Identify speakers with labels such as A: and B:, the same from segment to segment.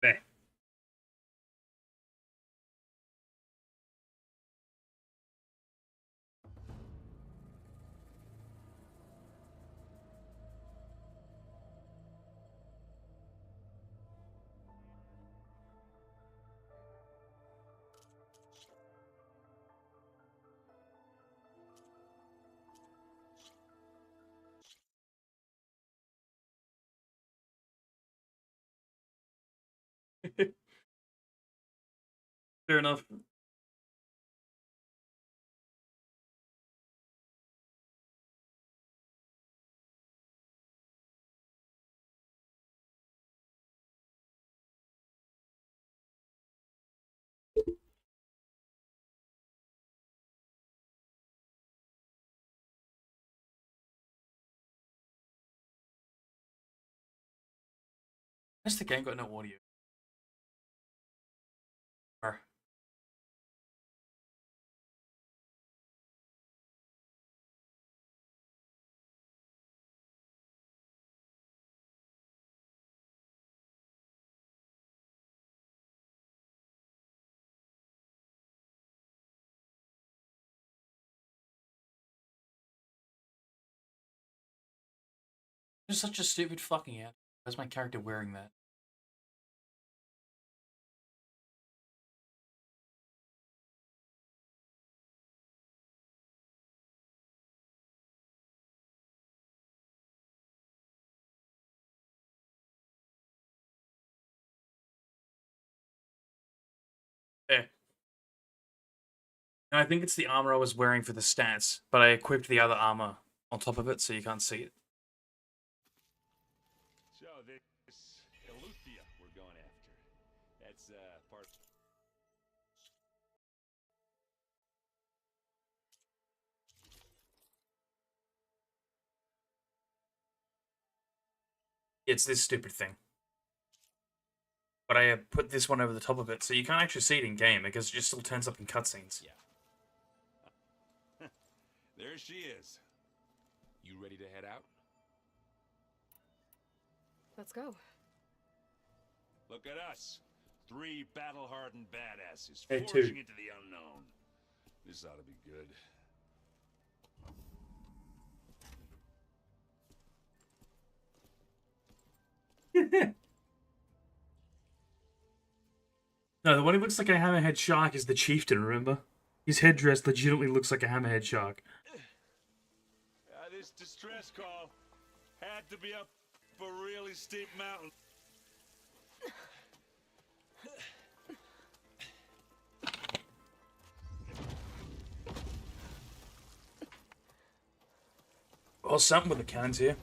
A: Okay. Fair enough. This the game got no audio. Or- It's such a stupid fucking ad. Why's my character wearing that? Eh. And I think it's the armor I was wearing for the stats, but I equipped the other armor on top of it so you can't see it.
B: So this Eleuthia we're going after. That's part.
A: It's this stupid thing. But I put this one over the top of it so you can't actually see it in game because it just still turns up in cutscenes.
B: Yeah. There she is. You ready to head out?
C: Let's go.
B: Look at us. 3 battle-hardened badasses
A: Hey,
B: forging
A: two.
B: into the unknown. This ought to be good.
A: No, the one who looks like a hammerhead shark is the chieftain, remember? His headdress legitimately looks like a hammerhead shark.
B: This distress call had to be up a really steep mountain.
A: Well, something with the cannons here.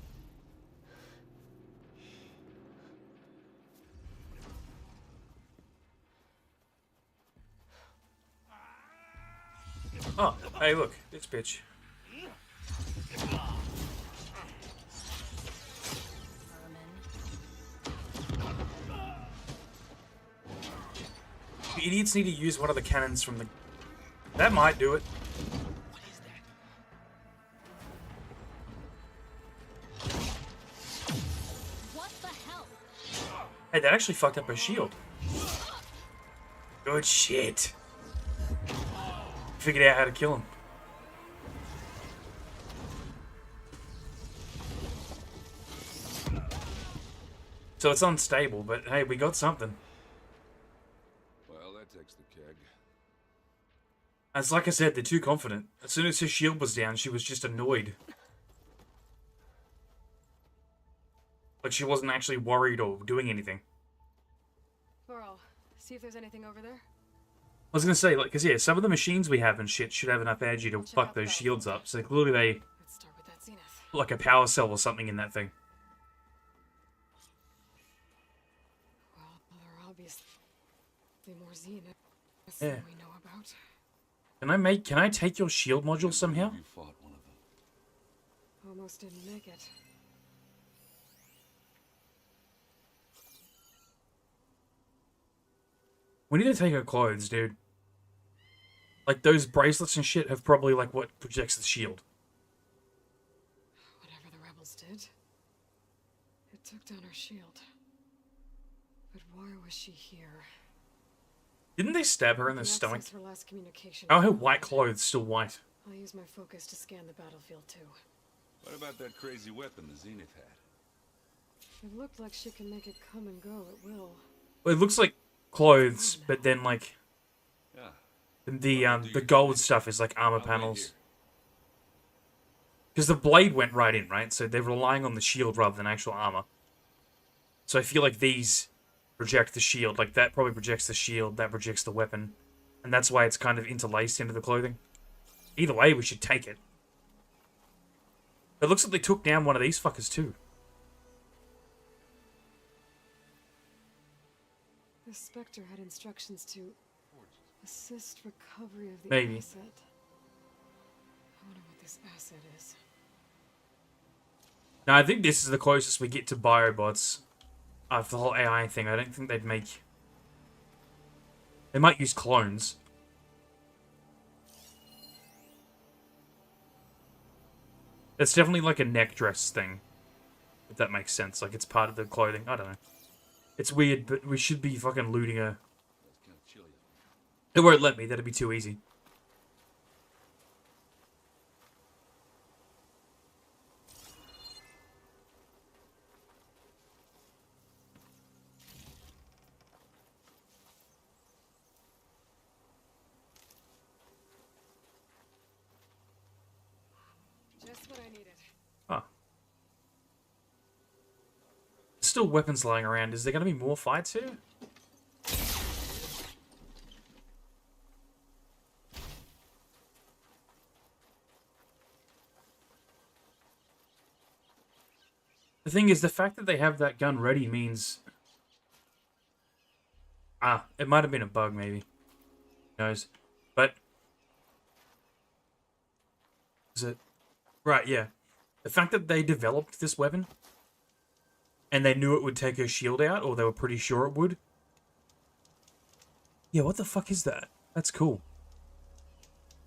A: Oh, hey, look, this bitch. The idiots need to use one of the cannons from the... That might do it.
B: What is that?
C: What the hell?
A: Hey, that actually fucked up her shield. Good shit. Figured out how to kill him. So it's unstable, but hey, we got something.
B: Well, that takes the keg.
A: As like I said, they're too confident. As soon as his shield was down, she was just annoyed. Like she wasn't actually worried or doing anything.
C: Laurel, see if there's anything over there.
A: I was gonna say, like, cause yeah, some of the machines we have and shit should have enough energy to fuck
C: out
A: those
C: the
A: shields
C: battlefield.
A: up. So clearly they
C: Let's start with that Zenith.
A: put like a power cell or something in that thing.
C: Well, there are obviously more Zeniths
A: Yeah.
C: than we know about.
A: Can I take your shield module somehow?
B: You fought one of them.
C: Almost didn't make it.
A: We need to take her clothes, dude. Like those bracelets and shit have probably like what projects the shield.
C: Whatever the rebels did, it took down our shield. But why was she here?
A: Didn't they stab her in the
C: Can
A: stomach?
C: access her last communication
A: How are her
C: from
A: white
C: that.
A: clothes still white?
C: I'll use my focus to scan the battlefield too.
B: What about that crazy weapon the Zenith had?
C: It looked like she can make it come and go at will.
A: Well, it looks like clothes, but then like
B: Yeah.
A: the gold stuff is like armor
B: I'll wait
A: panels.
B: here.
A: Because the blade went right in, right? So they're relying on the shield rather than actual armor. So I feel like these project the shield. Like that probably projects the shield, that projects the weapon. And that's why it's kind of interlaced into the clothing. Either way, we should take it. It looks like they took down one of these fuckers too.
C: The Spectre had instructions to assist recovery of the
A: Maybe.
C: asset. I wonder what this asset is.
A: Now, I think this is the closest we get to biobots of the whole AI thing. I don't think they'd make... They might use clones. It's definitely like a neck dress thing. If that makes sense. Like, it's part of the clothing. I don't know. It's weird, but we should be fucking looting her.
B: It's kind of chilly.
A: It won't let me. That'd be too easy.
C: Just what I needed.
A: Huh. Still weapons lying around. Is there going to be more fights here? The thing is, the fact that they have that gun ready means... Ah, it might have been a bug, maybe. Who knows? But... Is it... Right, yeah. The fact that they developed this weapon, and they knew it would take her shield out, or they were pretty sure it would. Yeah, what the fuck is that? That's cool.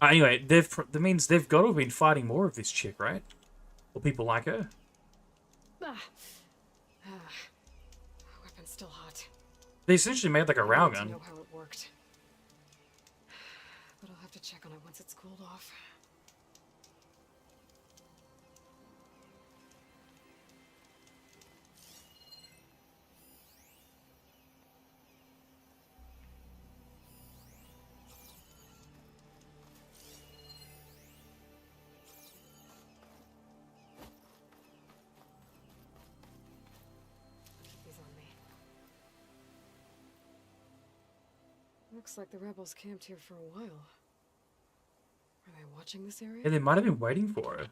A: Anyway, that means they've got to have been fighting more of this chick, right? Or people like her.
C: Weapon's still hot.
A: They essentially made like a
C: I
A: rail
C: need to
A: gun.
C: know how it worked. But I'll have to check on it once it's cooled off. Keep these on me. Looks like the rebels camped here for a while. Are they watching this area?
A: Yeah, they might have been waiting for her.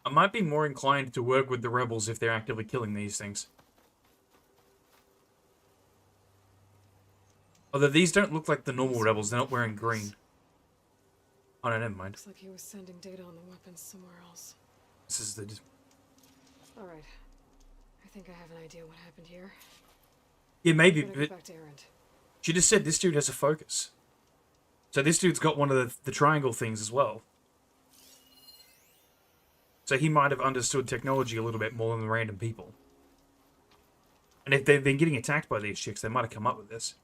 A: I might be more inclined to work with the rebels if they're actively killing these things. Although these don't look like the normal rebels, they're not wearing green. Oh no, never mind.
C: Looks like he was sending data on the weapons somewhere else.
A: This is the...
C: Alright. I think I have an idea what happened here.
A: Yeah, maybe,
C: Better
A: but
C: get back to Erend.
A: she just said this dude has a focus. So this dude's got one of the triangle things as well. So he might have understood technology a little bit more than the random people. And if they've been getting attacked by these chicks, they might have come up with this.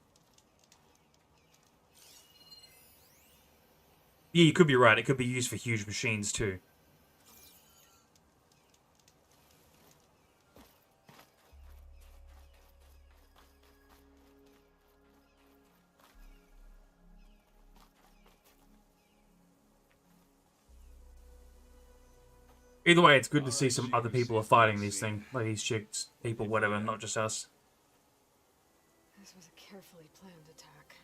A: Yeah, you could be right. It could be used for huge machines too. Either way, it's good to see some other people are fighting these things. Like these chicks, people, whatever, not just us.
C: This was a carefully planned attack.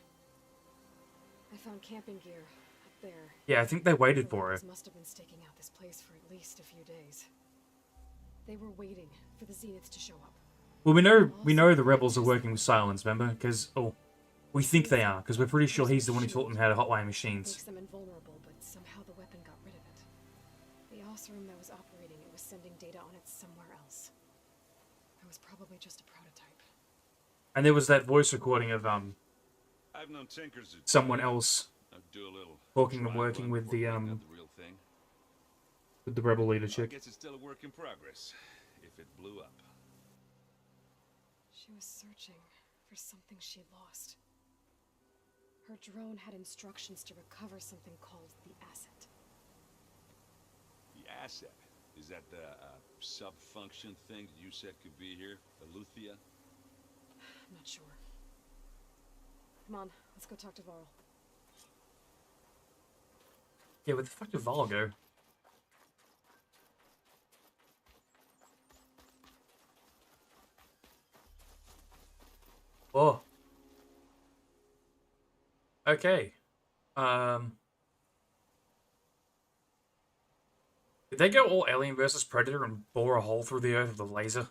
C: I found camping gear up there.
A: Yeah, I think they waited
C: The
A: for her.
C: rebels must have been staking out this place for at least a few days. They were waiting for the Zeniths to show up.
A: Well, we know the rebels are working with Silence, remember? Because, oh, we think they are, because we're pretty sure he's the one who taught them how to hotwire machines.
C: Makes them invulnerable, but somehow the weapon got rid of it. The Osram that was operating it was sending data on it somewhere else. It was probably just a prototype.
A: And there was that voice recording of,
B: I've known Tinkers who
A: someone else
B: I'll do a little
A: Talking and
B: trial
A: working
B: run
A: with
B: before
A: the
B: picking up the real thing.
A: rebel leader
B: I
A: chick.
B: guess it's still a work in progress. If it blew up.
C: She was searching for something she lost. Her drone had instructions to recover something called the asset.
B: The asset. Is that the sub-function thing that you said could be here? Eleuthia?
C: I'm not sure. Come on, let's go talk to Varl.
A: Yeah, where the fuck did Val go? Oh. Okay. Did they go all Alien versus Predator and bore a hole through the earth with a laser?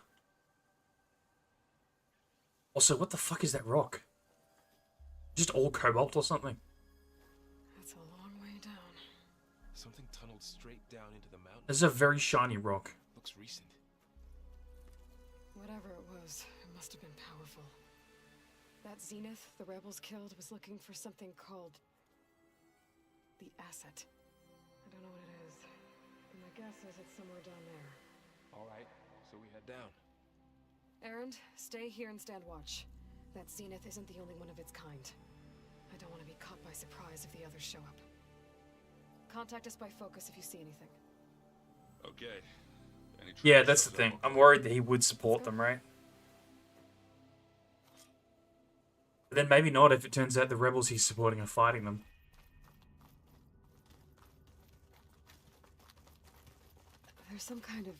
A: Also, what the fuck is that rock? Just all cobalt or something?
C: That's a long way down.
D: Something tunneled straight down into the mountain.
A: This is a very shiny rock.
D: Looks recent.
C: Whatever it was, it must have been powerful. That Zenith the rebels killed was looking for something called the asset. I don't know what it is, but my guess is it's somewhere down there.
D: All right, so we head down.
C: Erend, stay here and stand watch. That Zenith isn't the only one of its kind. I don't want to be caught by surprise if the others show up. Contact us by focus if you see anything.
B: Okay. Any
A: Yeah,
B: trouble
A: that's the
B: shows
A: thing.
B: up,
A: I'm worried that he would support them, right? But then maybe not if it turns out the rebels he's supporting are fighting them.
C: There's some kind of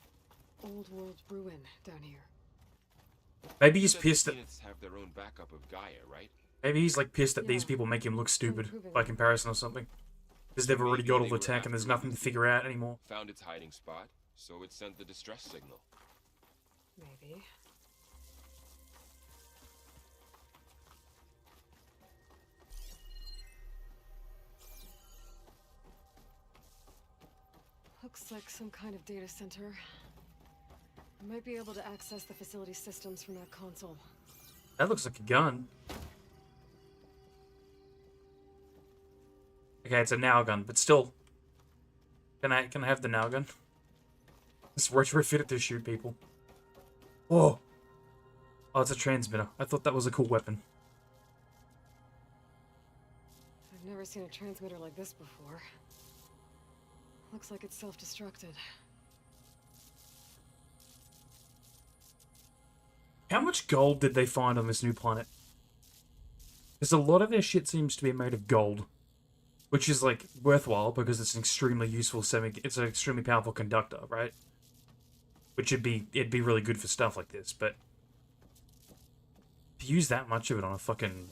C: old world ruin down here.
A: Maybe he's
D: You said
A: pissed
D: the
A: at...
D: Zeniths have their own backup of Gaia, right?
A: Maybe he's like pissed that these
C: Yeah.
A: people make him look stupid
C: Improving.
A: by comparison or something. Because they've already
D: Maybe
A: got all
D: they
A: the
D: were
A: tech and there's
D: after
A: nothing to
D: Eleuthia.
A: figure out anymore.
D: Found its hiding spot, so it sent the distress signal.
C: Maybe. Looks like some kind of data center. I might be able to access the facility systems from that console.
A: That looks like a gun. Okay, it's a now gun, but still. Can I have the now gun? Let's retrofit it to shoot people. Whoa. Oh, it's a transmitter. I thought that was a cool weapon.
C: I've never seen a transmitter like this before. Looks like it's self-destructed.
A: How much gold did they find on this new planet? Because a lot of their shit seems to be made of gold. Which is, like, worthwhile because it's an extremely useful it's an extremely powerful conductor, right? Which it'd be really good for stuff like this, but... to use that much of it on a fucking...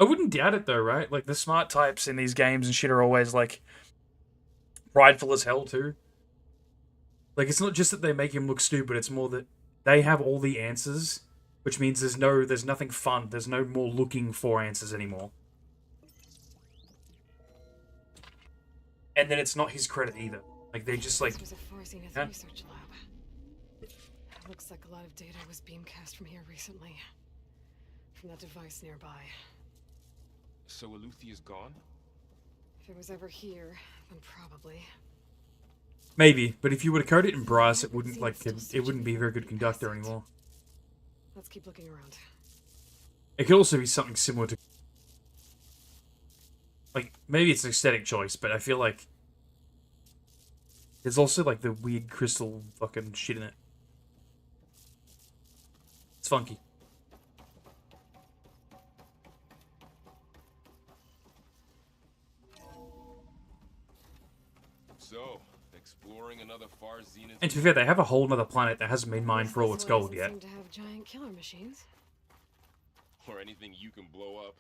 A: I wouldn't doubt it though, right? Like, the smart types in these games and shit are always, like, prideful as hell too. Like, it's not just that they make him look stupid, it's more that they have all the answers, which means there's nothing fun, there's no more looking for answers anymore. And then it's not his credit either. Like, they just, like...
C: This was a Far Zenith
A: Yeah.
C: research lab. Looks like a lot of data was beamcast from here recently. From that device nearby.
D: So Eleuthia is gone?
C: If it was ever here, then probably.
A: Maybe, but if you were to code it in brass, it wouldn't, like, it wouldn't be a very good conductor anymore.
C: Let's keep looking around.
A: It could also be something similar to... like, maybe it's an aesthetic choice, but I feel like... there's also, like, the weird crystal fucking shit in it. It's funky.
D: So, exploring another Far Zenith.
A: And to be fair, they have a whole nother planet that hasn't been mined
C: Guess
A: for all
C: this
A: its
C: one
A: gold
C: doesn't
A: yet.
C: seem to have giant killer machines.
D: Or anything you can blow up.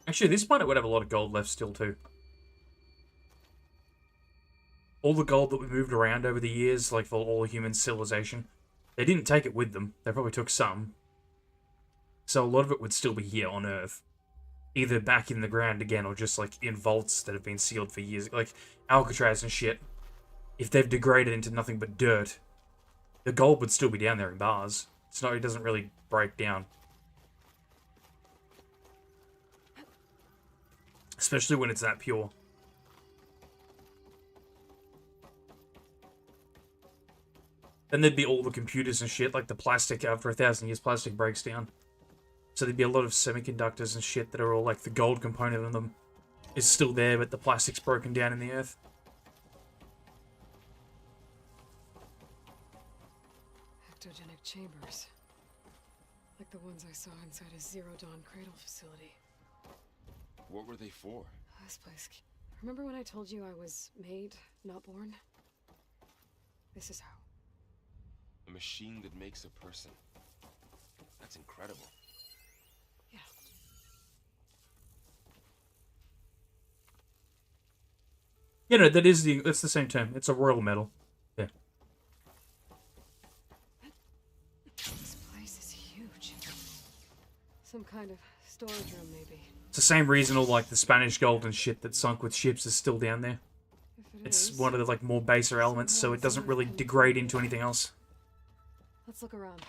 A: Actually, this planet would have a lot of gold left still, too. All the gold that we moved around over the years, like for all human civilization, they didn't take it with them. They probably took some. So a lot of it would still be here on Earth. Either back in the ground again, or just, like, in vaults that have been sealed for years. Like, Alcatraz and shit. if they've degraded into nothing but dirt, the gold would still be down there in bars. It's not, it doesn't really break down. Especially when it's that pure. Then there'd be all the computers and shit, like the plastic, after 1,000 years, plastic breaks down. So there'd be a lot of semiconductors and shit that are all like the gold component of them is still there, but the plastic's broken down in the earth.
C: Ectogenic chambers. Like the ones I saw inside a Zero Dawn cradle facility.
D: What were they for?
C: This place. Remember when I told you I was made, not born? This is how.
D: A machine that makes a person. That's incredible.
C: Yeah.
A: You know, that's the same term. It's a royal medal. Yeah.
C: This place is huge. Some kind of storage room, maybe.
A: It's the same reason all like the Spanish gold and shit that sunk with ships is still down there.
C: If it
A: It's
C: is,
A: one of the like more baser elements, so it doesn't really degrade into anything else.
C: let's look around.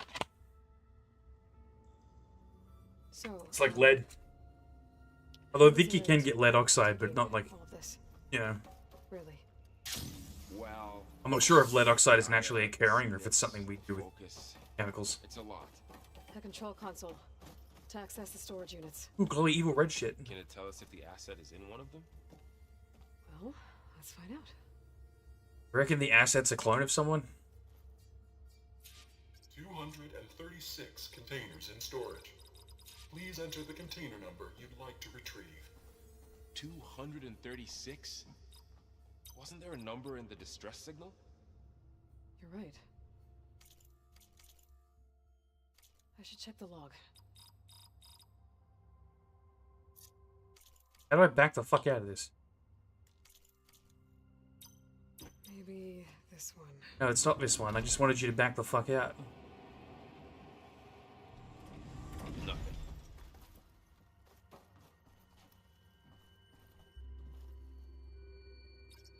C: So
A: It's like lead. Although I think you can get lead oxide, but not like,
C: all of this.
A: you know.
C: Really.
B: Well,
A: I'm not sure if lead oxide is naturally occurring or if it's something we do with
D: Focus.
A: chemicals.
D: It's a lot.
C: The control console. To access the storage units.
A: Ooh, glowy evil red shit.
D: Can it tell us if the asset is in one of them?
C: Well, let's find out.
A: Reckon the asset's a clone of someone?
E: 236 containers in storage. Please enter the container number you'd like to retrieve.
D: 236? Wasn't there a number in the distress signal?
C: You're right. I should check the log.
A: How do I back the fuck out of this?
C: Maybe this one.
A: No, it's not this one. I just wanted you to back the fuck out.
D: Nothing.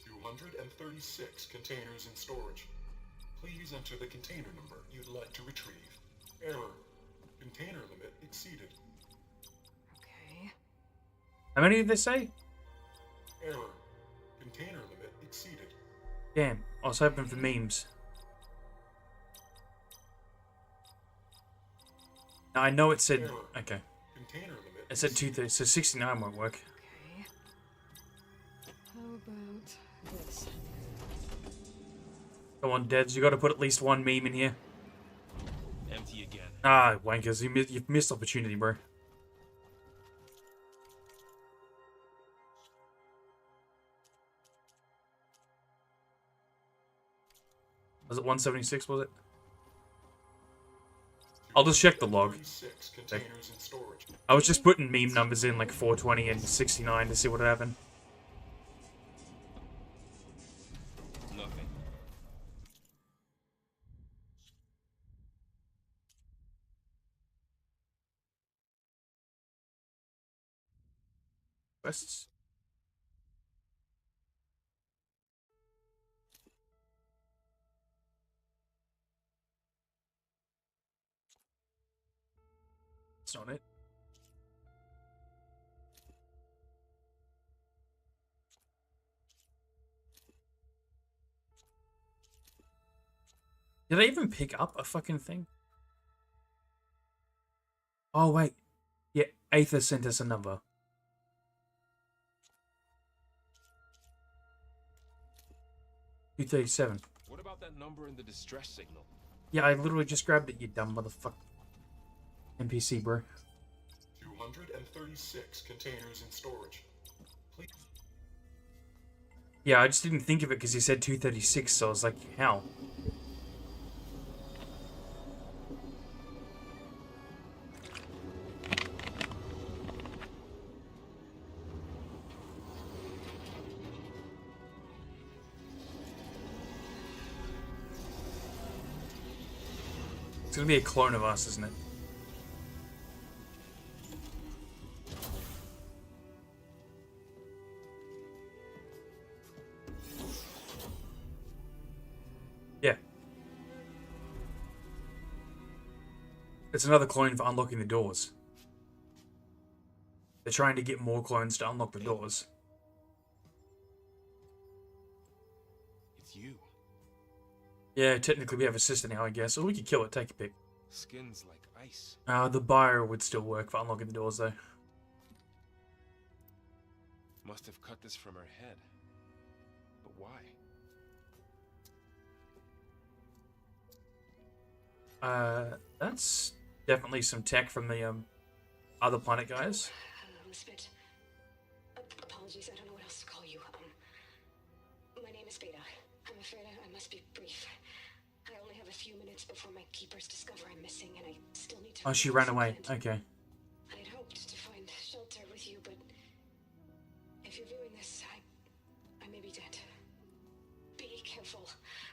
E: 236 containers in storage. Please enter the container number you'd like to retrieve. Error. Container limit exceeded.
C: Okay.
A: How many did they say?
E: Error. Container limit exceeded.
A: Damn, I was hoping for memes. No, I know it said...
E: Error.
A: Okay.
E: Container limit
A: It said
E: exceeded.
A: 230, so 69 won't work.
C: Okay. How about this?
A: Come on, Deads, you gotta put at least one meme in here.
D: Empty again.
A: Ah, wankers, you've missed opportunity, bro. Was it 176, was it? I'll just check the log.
E: 236 containers in storage.
A: I was just putting meme numbers in, like 420 and 69 to see what would happen.
D: Nothing.
A: Quests? That's not it. Did I even pick up a fucking thing? Oh, wait. Yeah, Aether sent us a number. 237.
D: What about that number in the distress signal?
A: Yeah, I literally just grabbed it, you dumb motherfucker. NPC, bro.
E: 236 containers in storage. Please.
A: Yeah, I just didn't think of it because he said 236, so I was like, how? It's gonna be a clone of us, isn't it? It's another clone for unlocking the doors. They're trying to get more clones to unlock the doors.
D: It's you.
A: Yeah, technically we have a sister now, I guess. Or we could kill it, take a pick.
D: Skin's like ice.
A: The bio would still work for unlocking the doors, though.
D: Must have cut this from her head. But why?
A: That's definitely some tech from the, other planet guys.
C: Spit. Apologies, I don't know what else to call you. My name is Beta. I'm afraid I must be brief. I only have a few minutes before my keepers discover I'm missing, and I still need to...
A: Oh, she ran away. Okay.
C: I had hoped to find shelter with you, but if you're viewing this, I may be dead. Be careful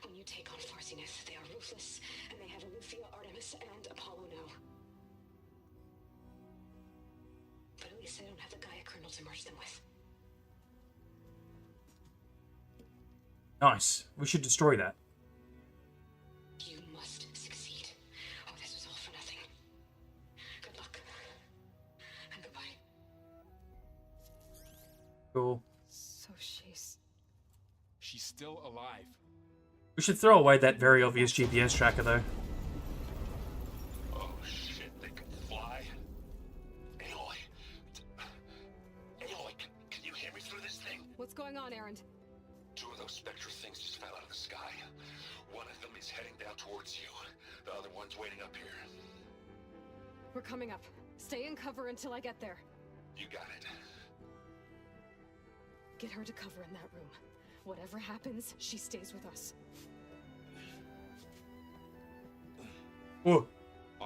C: when you take on Far Zenith. They are ruthless, and they have Eleuthia, Artemis, and Apollo now. But at least I don't have the Gaia kernel to merge them with.
A: Nice. We should destroy that.
C: You must succeed. Oh, this was all for nothing. Good luck. And goodbye.
A: Cool.
C: So
D: She's still alive.
A: We should throw away that very obvious GPS tracker, though.
F: Oh shit, they can fly. Aloy. Aloy, can you hear me through this thing?
C: what's going on, Erend?
F: Two of those Spectre things just fell out of the sky. One of them is heading down towards you. The other one's waiting up here.
C: We're coming up. Stay in cover until I get there.
F: You got it.
C: Get her to cover in that room. Whatever happens, she stays with us.
A: Whoa.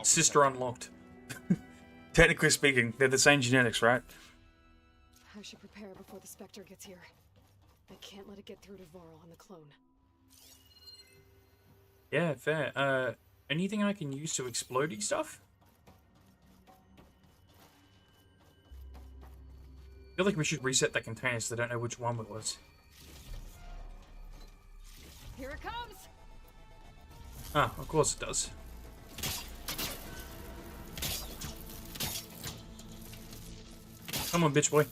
A: Sister unlocked. Technically speaking, they're the same genetics, right?
C: I should prepare before the Spectre gets here. I can't let it get through to Varl and the clone.
A: Yeah, fair. Anything I can use to explodey stuff? I feel like we should reset that container so they don't know which one it was.
C: Here it comes!
A: Ah, of course it does. Come on, bitch boy.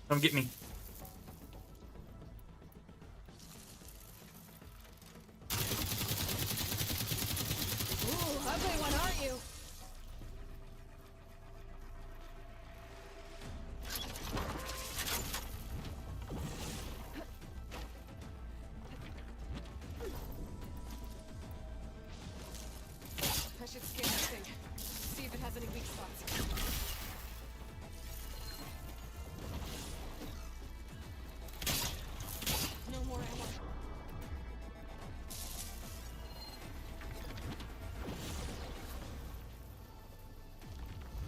A: Come get me.
C: Ooh, ugly one, aren't you? I should scan this thing. See if it has any weak spots. No more ammo.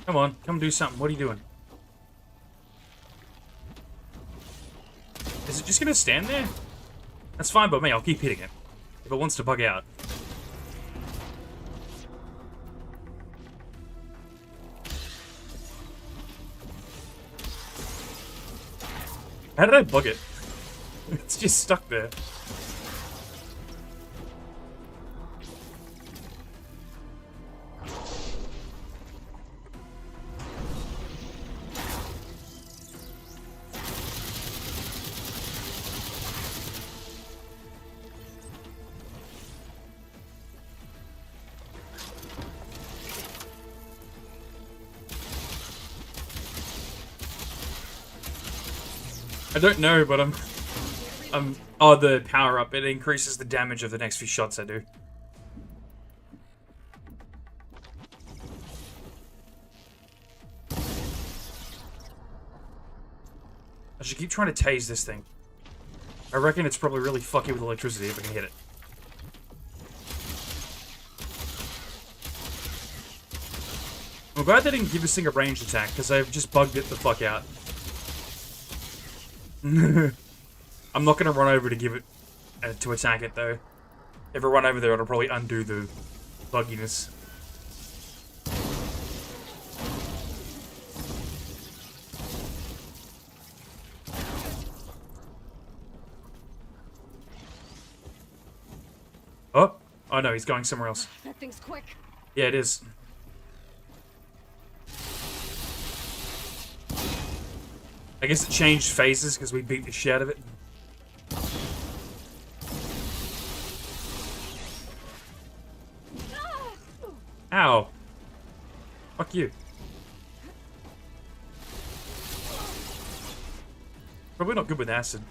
A: Come on, come do something. What are you doing? Is it just gonna stand there? That's fine by me, I'll keep hitting it. If it wants to bug out. How did I bug it? It's just stuck there. I don't know, but oh, the power up, it increases the damage of the next few shots I do. I should keep trying to tase this thing. I reckon it's probably really fucky with electricity if I can hit it. I'm glad they didn't give this thing a ranged attack, because I've just bugged it the fuck out. I'm not going to run over to give it, to attack it though. If I run over there, it'll probably undo the bugginess. Oh no, he's going somewhere else.
C: That thing's quick.
A: Yeah, it is. I guess it changed phases because we beat the shit out of it. Ow. Fuck you. Probably not good with acid.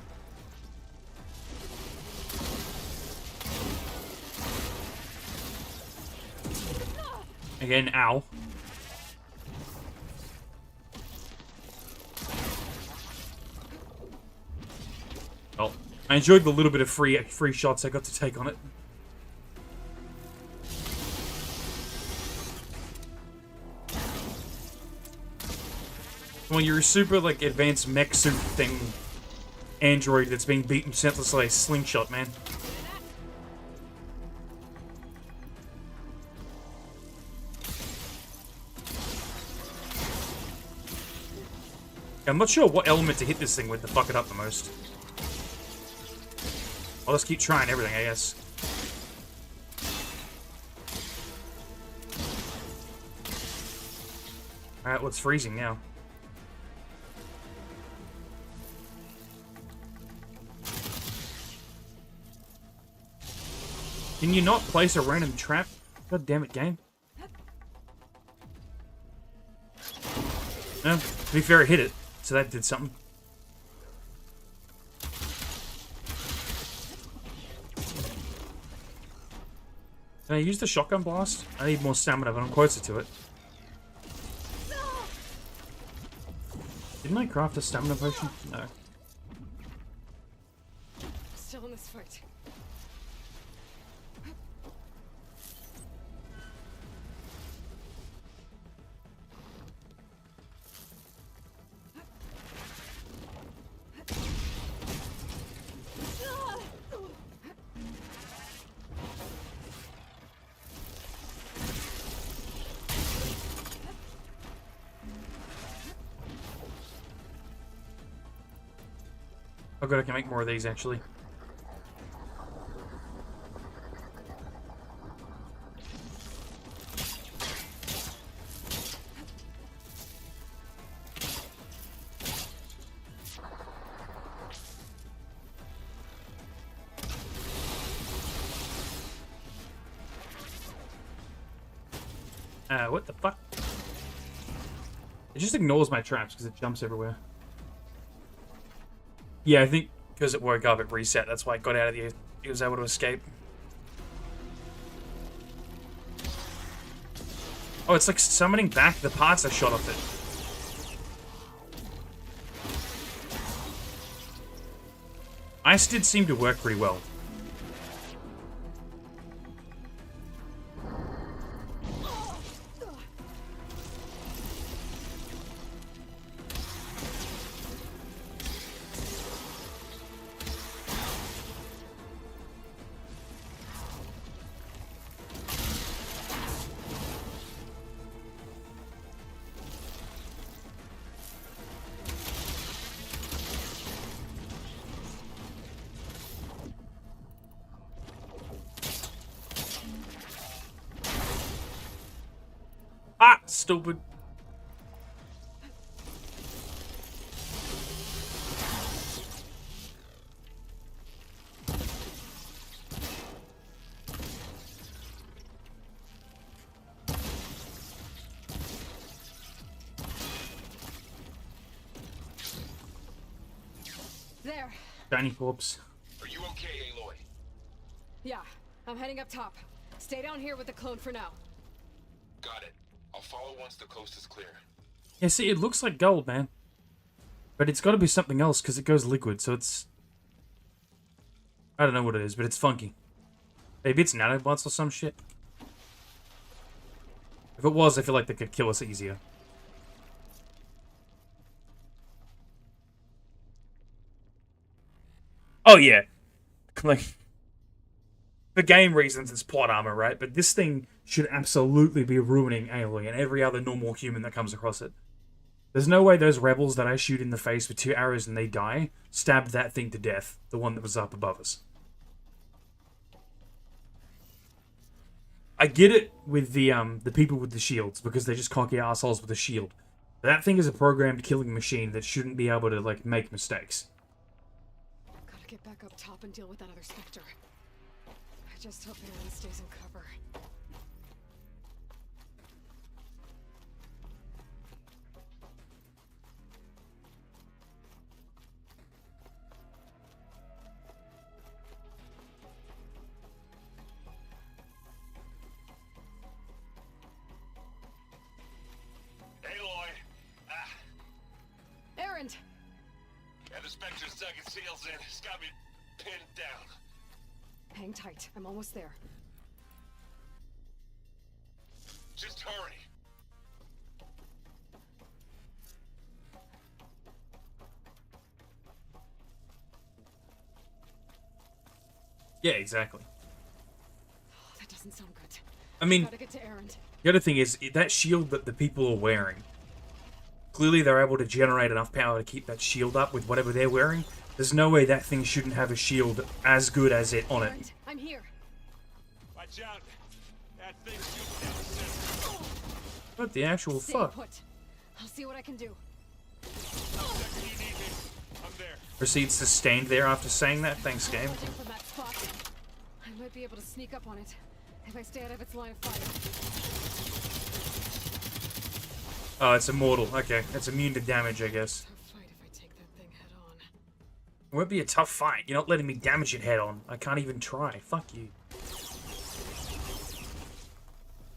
A: Again, ow. Well, I enjoyed the little bit of free shots I got to take on it. Well, you're a super, like, advanced mech suit thing android that's being beaten senseless like a slingshot, man. I'm not sure what element to hit this thing with to fuck it up the most. I'll just keep trying everything, I guess. Alright, well, it's freezing now. Can you not place a random trap? God damn it, game. No, to be fair, it hit it, so that did something. Can I use the shotgun blast? I need more stamina, but I'm closer to it. Didn't I craft a stamina potion? No.
C: Still in this fight.
A: Oh good, I can make more of these, actually. What the fuck? It just ignores my traps because it jumps everywhere. Yeah, I think because it woke up, it reset. That's why it got out of the... It was able to escape. Oh, it's like summoning back the parts I shot off it. Ice did seem to work pretty well. Ah, stupid.
C: There.
A: Shiny corpse.
F: Are you okay, Aloy?
C: Yeah, I'm heading up top. Stay down here with the clone for now.
F: Got it. I'll follow once the coast is clear.
A: Yeah, see, it looks like gold, man. But it's got to be something else because it goes liquid, so it's... I don't know what it is, but it's funky. Maybe it's nanobots or some shit. If it was, I feel like they could kill us easier. Oh, yeah. Like, for game reasons, it's plot armor, right? But this thing should absolutely be ruining Aloy and every other normal human that comes across it. There's no way those rebels that I shoot in the face with 2 arrows and they die stabbed that thing to death, the one that was up above us. I get it with the people with the shields, because they're just cocky assholes with a shield. That thing is a programmed killing machine that shouldn't be able to, like, make mistakes.
C: Gotta get back up top and deal with that other Spectre. I just hope Aaron stays in cover.
F: Aloy!
C: Aaron!
F: Yeah, the Spectre's dug its heels in. It's got me pinned down.
C: Hang tight. I'm almost there.
F: Just hurry.
A: Yeah, exactly.
C: Oh, that doesn't sound good.
A: I mean,
C: Gotta get to Aaron.
A: the other thing is, that shield that the people are wearing, clearly they're able to generate enough power to keep that shield up with whatever they're wearing. There's no way that thing shouldn't have a shield as good as it on
C: Aaron,
A: it.
C: I'm here.
B: Watch out. That thing shoots down the center.
A: What the actual
C: Stay
A: fuck?
C: put. I'll see what I can do.
B: Second you need me, I'm there.
A: Proceeds to stand there after saying that. Thanks, game.
C: Watching from that spot. I might be able to sneak up on it if I stay out of its line of fire.
A: Oh, it's immortal. Okay, it's immune to damage, I guess.
C: Tough fight if I take that thing head on.
A: It won't be a tough fight. You're not letting me damage it head on. I can't even try. Fuck you.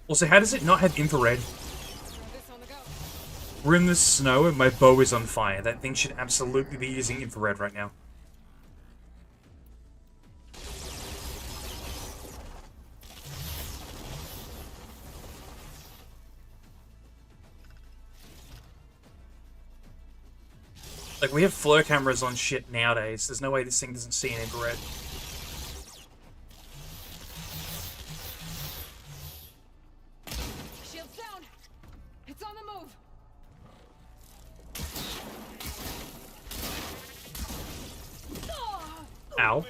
A: Also, how does it not have infrared?
C: Throw this on the go.
A: We're in the snow and my bow is on fire. That thing should absolutely be using infrared right now. Like, we have FLIR cameras on shit nowadays. There's no way this thing doesn't see an infrared.
C: Shield's down. It's on the move.
A: Ow.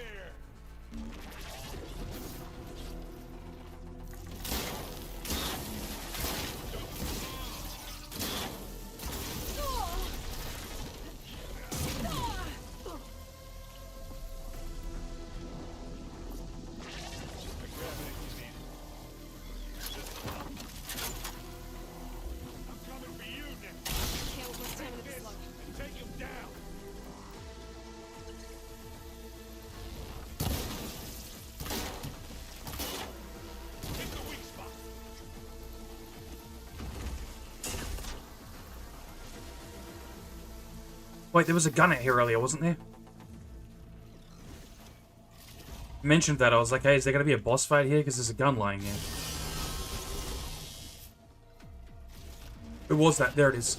B: I'm coming for you now.
C: Can't let my stamina this low.
B: Take him down. Hit the weak spot.
A: Wait, there was a gun out here earlier, wasn't there? You mentioned that. I was like, hey, is there going to be a boss fight here? Because there's a gun lying here. Who was that? There it is.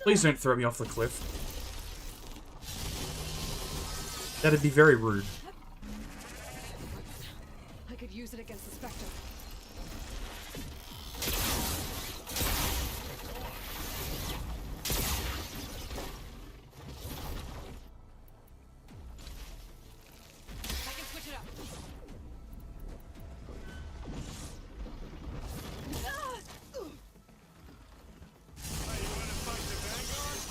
A: Please don't throw me off the cliff. That'd be very rude.
C: I could use it against the Spectre. I can switch it up.
B: Hey, you wanna fight the Vanguard?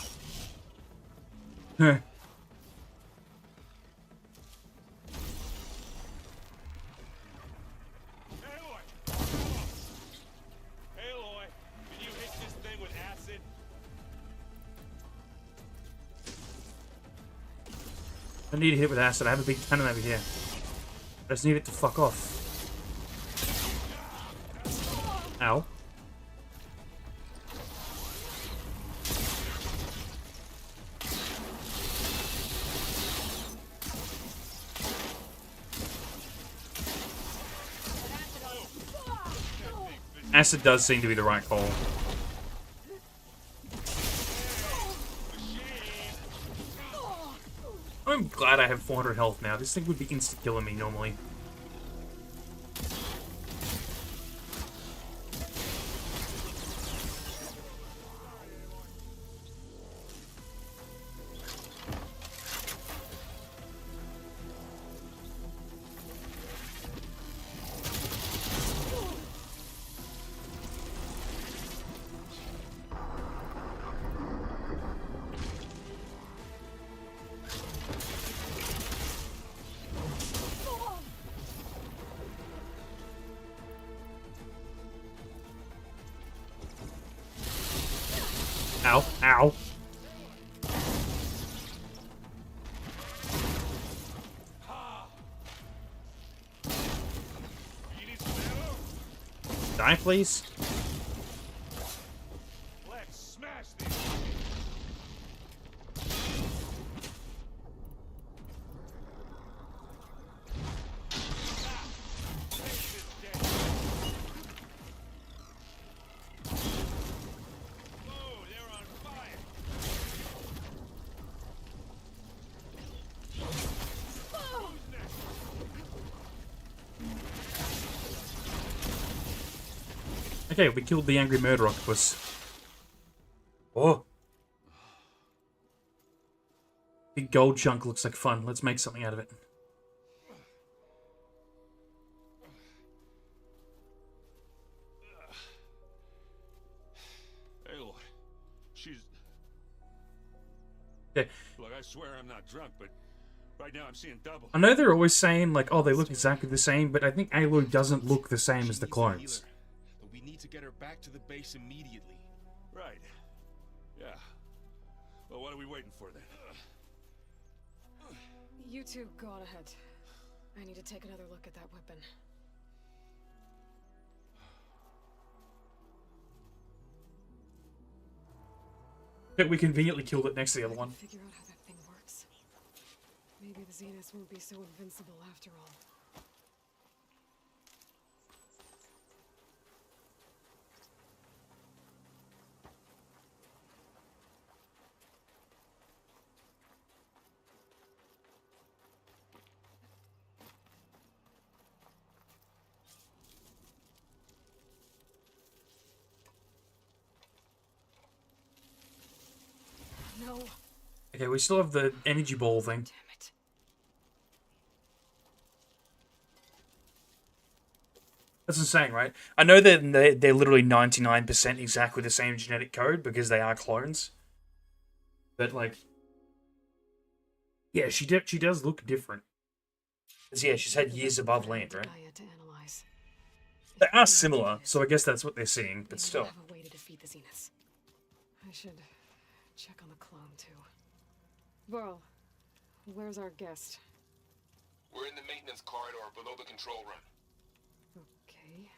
A: Heh.
B: Aloy! Aloy, can you hit this thing with acid?
A: I need a hit with acid. I have a big cannon over here. I just need it to fuck off. Ow. Acid does seem to be the right call. I'm glad I have 400 health now. This thing would be insta-killing me normally. Ow. Ow.
B: You need some ammo?
A: Die, please.
B: Let's smash these. Whoa, they're on fire.
A: Okay, we killed the angry murder octopus. Oh. Big gold chunk looks like fun. Let's make something out of it.
B: Aloy, she's...
A: Okay.
B: Look, I swear I'm not drunk, but right now I'm seeing double.
A: I know they're always saying, like, oh, they look exactly the same, but I think Aloy doesn't look the same as the clones.
D: But we need to get her back to the base immediately.
B: Right. Yeah. Well, what are we waiting for then?
C: You two go on ahead. I need to take another look at that weapon.
A: But we conveniently killed it next to the other one.
C: Figure out how that thing works. Maybe the Zeniths won't be so invincible after all. No.
A: Okay, we still have the energy ball thing.
C: Damn it.
A: That's insane, right? I know that they're literally 99% exactly the same genetic code because they are clones. But, like... Yeah, she does look different. 'Cause, yeah, she's had years above land, right?
C: Gaia to analyze.
A: They are similar, so I guess that's what they're seeing, but
C: Maybe
A: still.
C: we'll have a way to defeat the Zeniths. I should check on the clone too. Varl, where's our guest?
F: We're in the maintenance corridor below the control room.
C: Okay.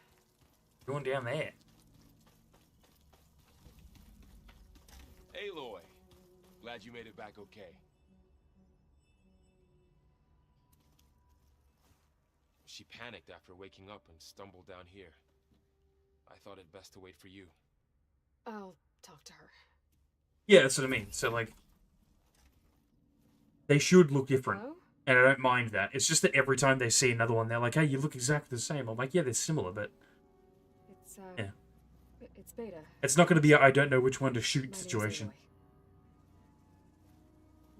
A: Going down there.
D: Aloy, glad you made it back okay. She panicked after waking up and stumbled down here. I thought it best to wait for you.
C: I'll talk to her.
A: Yeah, that's what I mean. So, like... They should look different.
C: Hello?
A: And I don't mind that. It's just that every time they see another one, they're like, hey, you look exactly the same. I'm like, yeah, they're similar, but...
C: It's,
A: Yeah.
C: It's Beta.
A: It's not going to be a I don't know which one to shoot
C: My name's
A: situation.
C: Aloy.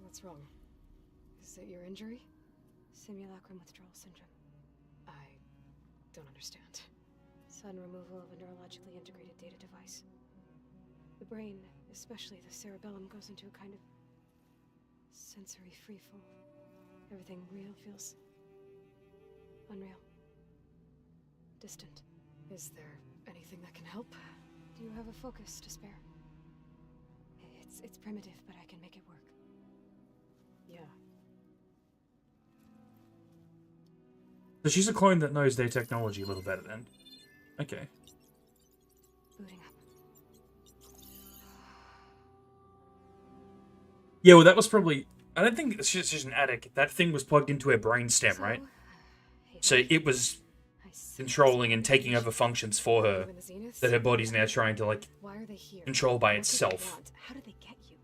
C: What's wrong? Is it your injury?
G: Simulacrum withdrawal syndrome.
C: I don't understand.
G: Sudden removal of a neurologically integrated data device. The brain, especially the cerebellum, goes into a kind of sensory freefall. Everything real feels unreal. Distant.
C: Is there anything that can help?
G: Do you have a focus to spare? It's primitive, but I can make it work.
C: Yeah.
A: So she's a clone that knows their technology a little better then. Okay.
G: Booting up.
A: Yeah, well, that was probably... I don't think she's an addict. That thing was plugged into her brainstem, right? So it was
G: I see.
A: controlling and taking over functions for her
C: Even the Zeniths?
A: that her body's now trying to, like,
C: Why are they here?
A: control by
G: What do they
A: itself.
G: want? How do they get you?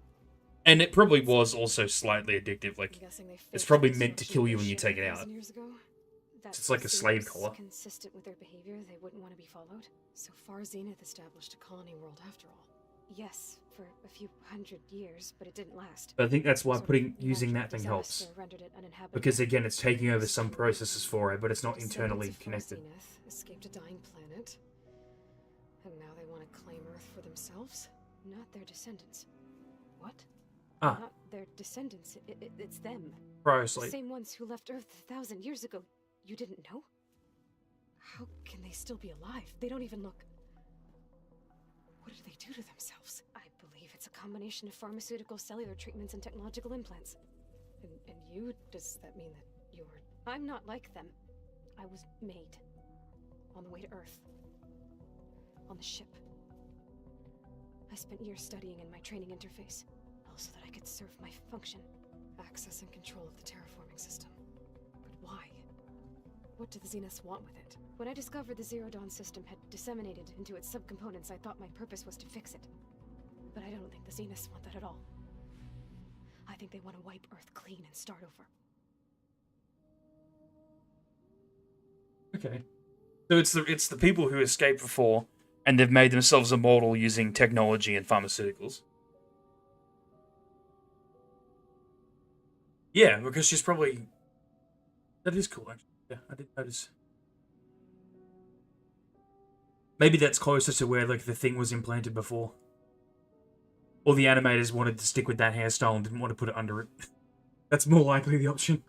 A: And it probably was also slightly addictive. Like,
C: I'm guessing they
A: it's
C: faked
A: probably
C: the
A: meant to
C: destruction
A: kill
C: of
A: you
C: their
A: when you
C: ship
A: take it
C: 1,000
A: out.
C: years ago?
G: That
A: It's like a slave
G: seems
A: collar.
G: consistent with their behavior. They wouldn't want to be followed.
C: So far, Zenith established a colony world after all.
G: Yes, for a few hundred years, but it didn't last.
A: But I think that's why
G: Sort of
A: using
G: natural
A: that thing
G: disaster
A: helps.
G: rendered it uninhabitable.
A: Because, again, it's taking over some processes for her, but it's not
C: Descendants
A: internally
C: of Far
A: connected.
C: Zenith escaped a dying planet, and now they want to claim Earth for themselves?
G: Not their descendants. What?
A: Ah.
G: Not their descendants. It's them.
A: Bro,
G: The
A: sleep.
G: same ones who left Earth 1,000 years ago. You didn't know?
C: How can they still be alive? They don't even look... What did they do to themselves?
G: I believe believe it's a combination of pharmaceutical, cellular treatments, and technological implants.
C: And you? Does that mean that you're...
G: I'm not like them. I was made. On the way to Earth. On the ship. I spent years studying in my training interface, all so that I could serve my function.
C: Access and control of the terraforming system. But why? What do the Zeniths want with it?
G: When I discovered the Zero Dawn system had disseminated into its subcomponents, I thought my purpose was to fix it. But I don't think the Zeniths want that at all. I think they want to wipe Earth clean and start over.
A: Okay. So it's the people who escaped before, and they've made themselves immortal using technology and pharmaceuticals. Yeah, because she's probably... That is cool, actually. Yeah, I did notice. Maybe that's closer to where, like, the thing was implanted before. Or the animators wanted to stick with that hairstyle and didn't want to put it under it. That's more likely the option.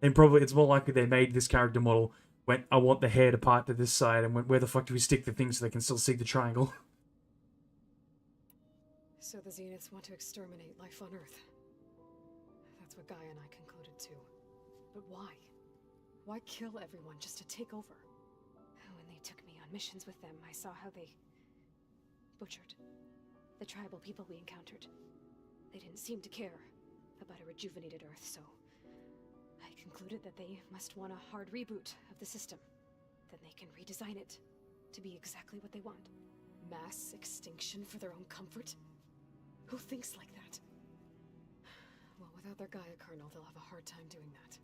A: And probably it's more likely they made this character model, went, I want the hair to part to this side, and went, where the fuck do we stick the thing so they can still see the triangle?
C: So the Zeniths want to exterminate life on Earth. That's what Gaia and I concluded too. But why? Why kill everyone just to take over?
G: When they took me on missions with them, I saw how they butchered the tribal people we encountered. They didn't seem to care about a rejuvenated Earth, so I concluded that they must want a hard reboot of the system. Then they can redesign it to be exactly what they want.
C: Mass extinction for their own comfort? Who thinks like that? Well, without their Gaia kernel, they'll have a hard time doing that.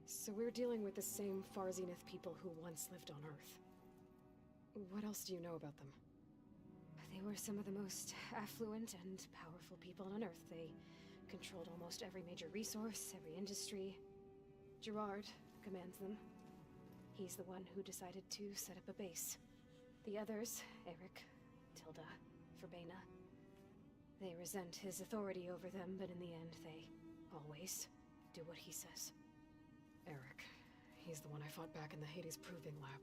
C: So we're dealing with the same Far Zenith people who once lived on Earth. What else do you know about them?
G: They were some of the most affluent and powerful people on Earth. They controlled almost every major resource, every industry. Gerard commands them. He's the one who decided to set up a base. The others, Eric, Tilda, Verbena, they resent his authority over them, but in the end, they always do what he says.
C: Eric. He's the one I fought back in the Hades Proving Lab.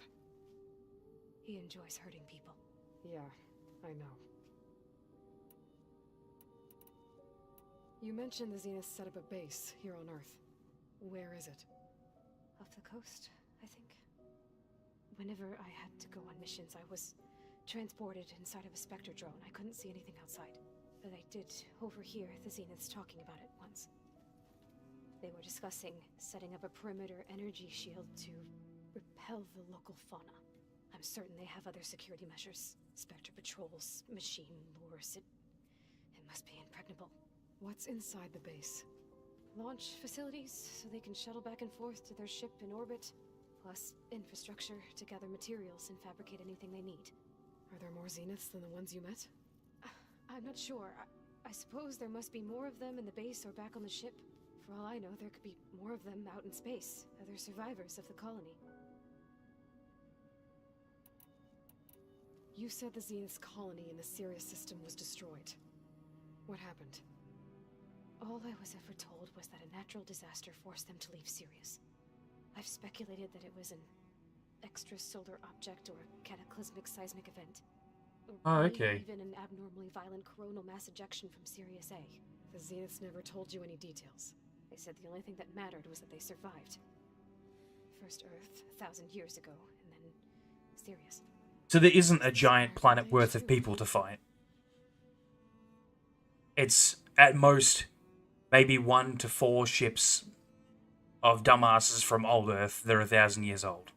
G: He enjoys hurting people.
C: Yeah, I know. You mentioned the Zeniths set up a base here on Earth. Where is it?
G: Off the coast, I think. Whenever I had to go on missions, I was transported inside of a Spectre drone. I couldn't see anything outside. But I did overhear the Zeniths talking about it once. They were discussing setting up a perimeter energy shield to repel the local fauna. I'm certain they have other security measures. Spectre patrols, machine lures. It must be impregnable.
C: What's inside the base?
G: Launch facilities, so they can shuttle back and forth to their ship in orbit. Plus infrastructure to gather materials and fabricate anything they need.
C: Are there more Zeniths than the ones you met?
G: I'm not sure. I suppose there must be more of them in the base or back on the ship. For all I know, there could be more of them out in space, other survivors of the colony.
C: You said the Zenith's colony in the Sirius system was destroyed. What happened?
G: All I was ever told was that a natural disaster forced them to leave Sirius. I've speculated that it was an extrasolar object or a cataclysmic seismic event. Or maybe even an abnormally violent coronal mass ejection from Sirius A.
C: The Zeniths never told you any details.
G: They said the only thing that mattered was that they survived. First Earth, 1,000 years ago, and then Sirius.
A: So there isn't a giant planet worth of people to fight. It's, at most, maybe 1 to 4 ships of dumbasses from old Earth that are 1,000 years old.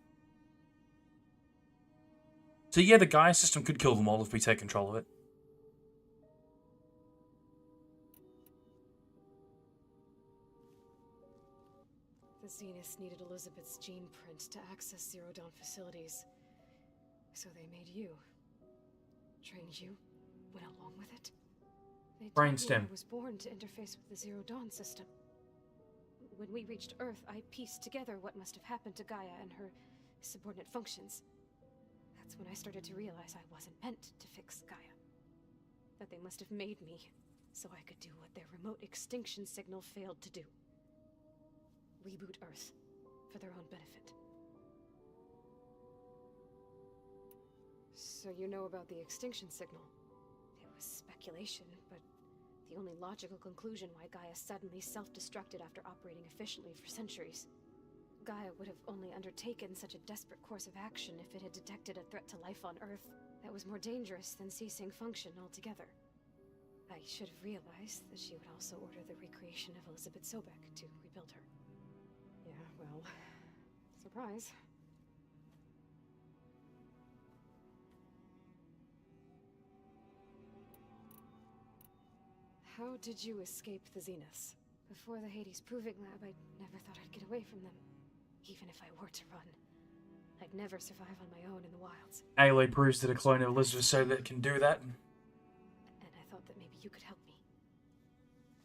A: So yeah, the Gaia system could kill them all if we take control of it.
C: The Zeniths needed Elizabeth's gene print to access Zero Dawn facilities. So they made you. Trained you. Went along with it. They told me I was born to interface with the Zero Dawn system.
G: When we reached Earth, I pieced together what must have happened to Gaia and her subordinate functions. That's when I started to realize I wasn't meant to fix Gaia. That they must have made me so I could do what their remote extinction signal failed to do. Reboot Earth for their own benefit.
C: So you know about the extinction signal?
G: It was speculation, but the only logical conclusion why Gaia suddenly self-destructed after operating efficiently for centuries. Gaia would have only undertaken such a desperate course of action if it had detected a threat to life on Earth that was more dangerous than ceasing function altogether. I should have realized that she would also order the recreation of Elizabeth Sobek to rebuild her.
C: Yeah, well, surprise. How did you escape the Zeniths?
G: Before the Hades Proving Lab, I never thought I'd get away from them. Even if I were to run, I'd never survive on my own in the wilds.
A: Aloy proves that a clone of Elizabeth so that can do that.
G: And I thought that maybe you could help me.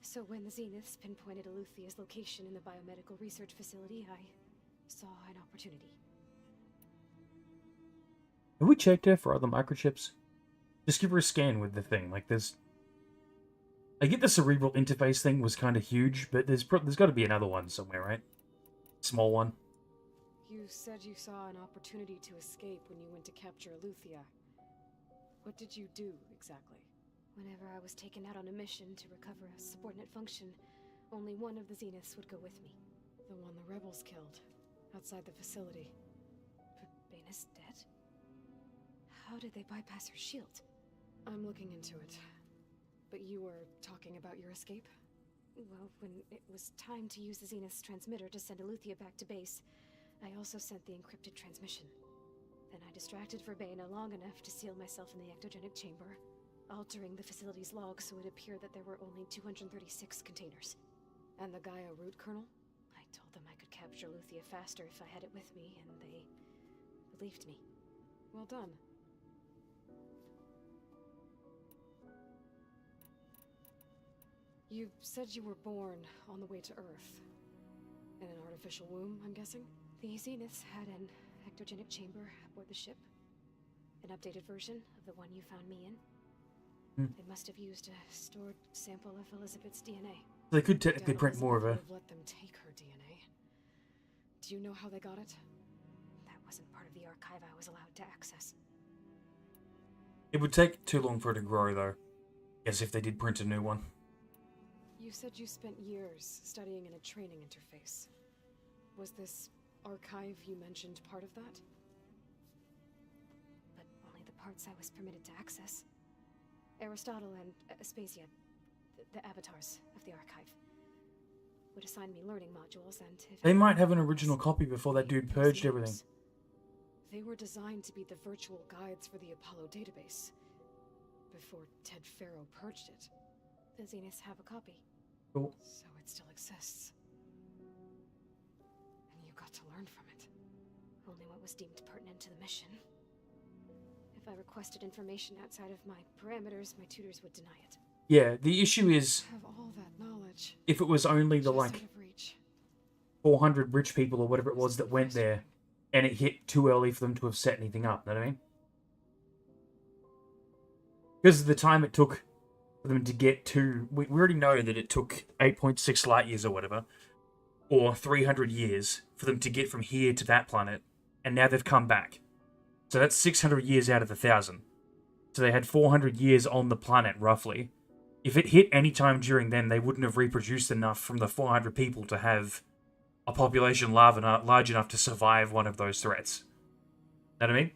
G: So when the Zeniths pinpointed Eluthia's location in the biomedical research facility, I saw an opportunity.
A: Have we checked her for other microchips? Just give her a scan with the thing. Like, there's... I get the cerebral interface thing was kind of huge, but there's got to be another one somewhere, right? Small one.
C: You said you saw an opportunity to escape when you went to capture Eluthia. What did you do, exactly?
G: Whenever I was taken out on a mission to recover a subordinate function, only one of the Zeniths would go with me.
C: The one the rebels killed, outside the facility.
G: But Baina's dead? How did they bypass her shield?
C: I'm looking into it. But you were talking about your escape?
G: Well, when it was time to use the Zenith's transmitter to send Eluthia back to base, I also sent the encrypted transmission. Then I distracted Verbena long enough to seal myself in the ectogenic chamber, altering the facility's log so it appeared that there were only 236 containers.
C: And the Gaia root kernel?
G: I told them I could capture Eluthia faster if I had it with me, and they believed me.
C: Well done. You said you were born on the way to Earth. In an artificial womb, I'm guessing?
G: The Zeniths had an ectogenic chamber aboard the ship. An updated version of the one you found me in. They must have used a stored sample of Elizabeth's DNA.
A: They could technically
C: Doubt
A: print more of her.
C: Elizabeth would have let them take her DNA. Do you know how they got it?
G: That wasn't part of the archive I was allowed to access.
A: It would take too long for it to grow, though. As if they did print a new one.
C: You said you spent years studying in a training interface. Was this archive you mentioned part of that?
G: But only the parts I was permitted to access. Aristotle and Aspasia, the avatars of the archive, would assign me learning modules, and if
A: They might have an original copy before that dude purged everything.
C: They were designed to be the virtual guides for the Apollo database. Before Ted Faro purged it.
G: the Zeniths have a copy.
A: Cool.
C: So it still exists. And you got to learn from it.
G: Only what was deemed pertinent to the mission. If I requested information outside of my parameters, my tutors would deny it.
A: Yeah, the issue is,
C: Have all that knowledge.
A: if it was only the,
C: just
A: like,
C: out of reach.
A: 400 rich people or whatever it was that went there, and it hit too early for them to have set anything up, know what I mean? Because of the time it took for them to get to... We already know that it took 8.6 light years or whatever, or 300 years, for them to get from here to that planet, and now they've come back. So that's 600 years out of the 1,000. So they had 400 years on the planet, roughly. If it hit any time during then, they wouldn't have reproduced enough from the 400 people to have a population large enough to survive one of those threats. Know what I mean?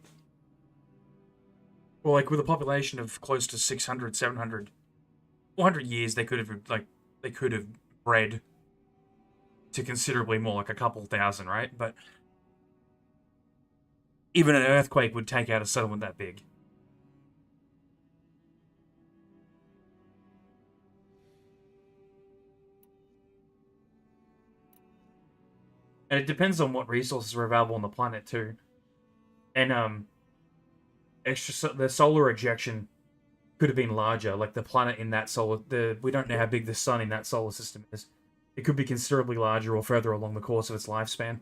A: Well, like, with a population of close to 600, 700, 400 years, they could have bred to considerably more, like a couple thousand, right? But even an earthquake would take out a settlement that big. And it depends on what resources are available on the planet too. And the solar ejection could have been larger. Like the planet in that we don't know how big the sun in that solar system is. It could be considerably larger or further along the course of its lifespan.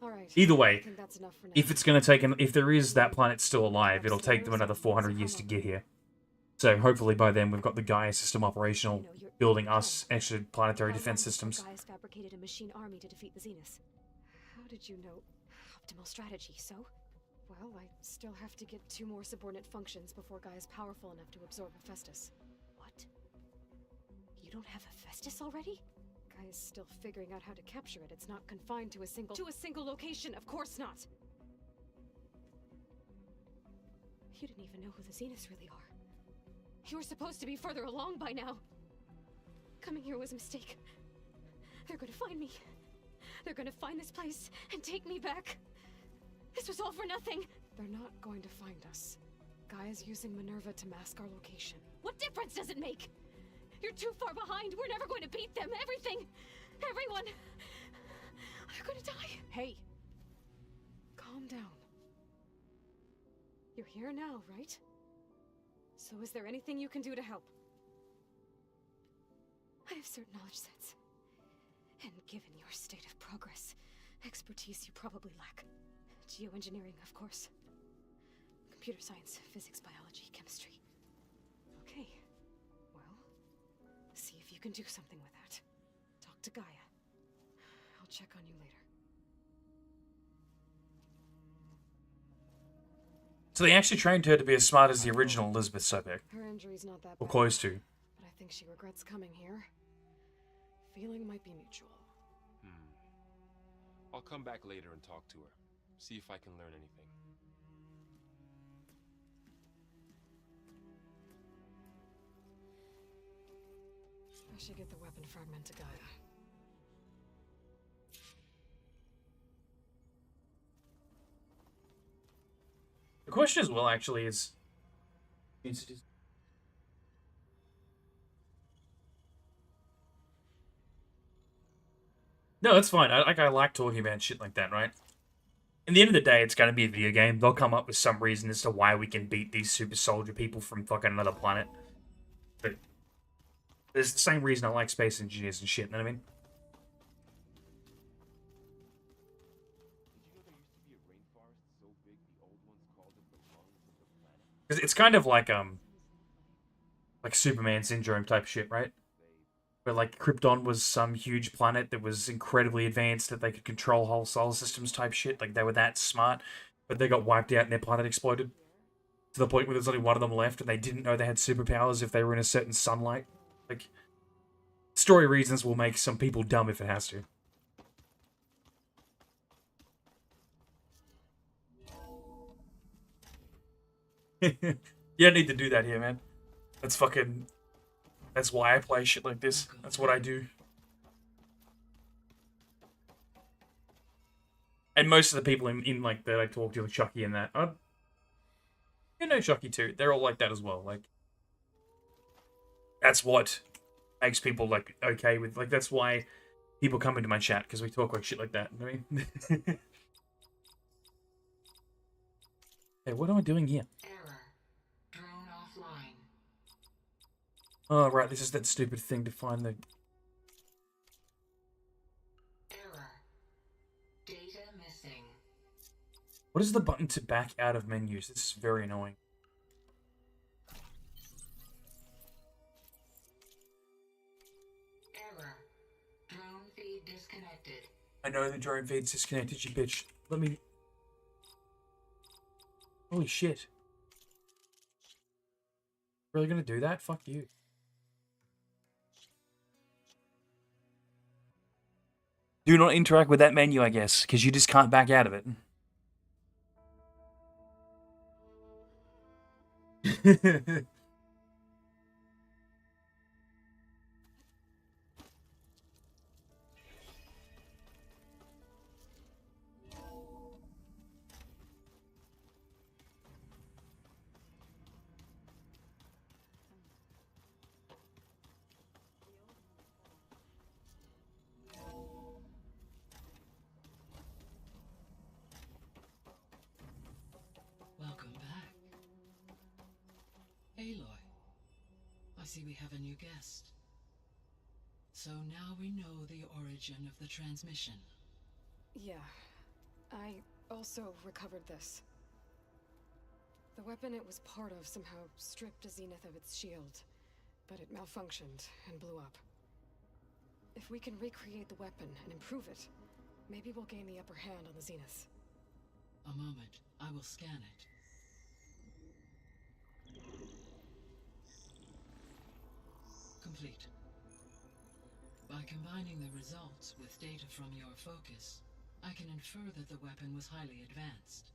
C: All right.
A: Either way,
C: I think that's enough for now.
A: if it's going to take if there is that planet still alive, it'll take them another 400 years to get here. So hopefully by then we've got the Gaia system operational, building us extra planetary defense systems.
G: Gaia's fabricated a machine army to defeat the Zeniths.
C: How did you know?
G: optimal strategy, so?
C: Well, I still have to get 2 more subordinate functions before Gaia's powerful enough to absorb Hephaestus.
G: What? You don't have Hephaestus already?
C: Gaia's still figuring out how to capture it. It's not confined to a single location, of course not!
G: You didn't even know who the Zeniths really are.
C: You were supposed to be further along by now!
G: Coming here was a mistake. They're gonna find me. They're gonna find this place and take me back. This was all for nothing.
C: They're not going to find us. Gaia's using Minerva to mask our location.
G: What difference does it make? You're too far behind. We're never going to beat them. Everything. Everyone. They're gonna die.
C: Hey! Calm down. You're here now, right? So is there anything you can do to help?
G: I have certain knowledge sets. And given your state of progress, expertise you probably lack. Geoengineering, of course. Computer science, physics, biology, chemistry.
C: Okay. Well, see if you can do something with that. Talk to Gaia. I'll check on you later.
A: So they actually trained her to be as smart as the original Elizabeth Sobek.
C: Her injury's not that
A: Or
C: bad,
A: close to.
C: but I think she regrets coming here. Feeling might be mutual.
D: I'll come back later and talk to her. See if I can learn anything.
C: I should get the weapon fragment to Gaia.
A: The question as well, actually, is... No, it's fine. I like talking about shit like that, right? In the end of the day, it's going to be a video game. They'll come up with some reason as to why we can beat these super soldier people from fucking another planet. But there's the same reason I like space engineers and shit, you know what I mean? Because it's kind of like Superman syndrome type shit, right? Where like Krypton was some huge planet that was incredibly advanced that they could control whole solar systems type shit. Like they were that smart, but they got wiped out and their planet exploded to the point where there's only one of them left, and they didn't know they had superpowers if they were in a certain sunlight. Like story reasons will make some people dumb if it has to. You don't need to do that here, man. That's why I play shit like this. That's what I do. And most of the people in like that I talk to, like Chucky and that, you know Chucky too. They're all like that as well. Like that's what makes people like okay with like that's why people come into my chat because we talk like shit like that. You know what I mean? Hey, what am I doing here? Oh, right, this is that stupid thing to find the...
H: Error. Data missing.
A: What is the button to back out of menus? This is very annoying.
H: Error. Drone feed disconnected.
A: I know the drone feed's disconnected, you bitch. Let me... Holy shit. Really gonna do that? Fuck you. Do not interact with that menu, I guess, because you just can't back out of it.
I: Welcome back. Aloy, I see we have a new guest. So now we know the origin of the transmission.
C: Yeah. I also recovered this. The weapon it was part of somehow stripped a Zenith of its shield, but it malfunctioned and blew up. If we can recreate the weapon and improve it, maybe we'll gain the upper hand on the Zeniths.
I: A moment. I will scan it. Complete. By combining the results with data from your focus, I can infer that the weapon was highly advanced,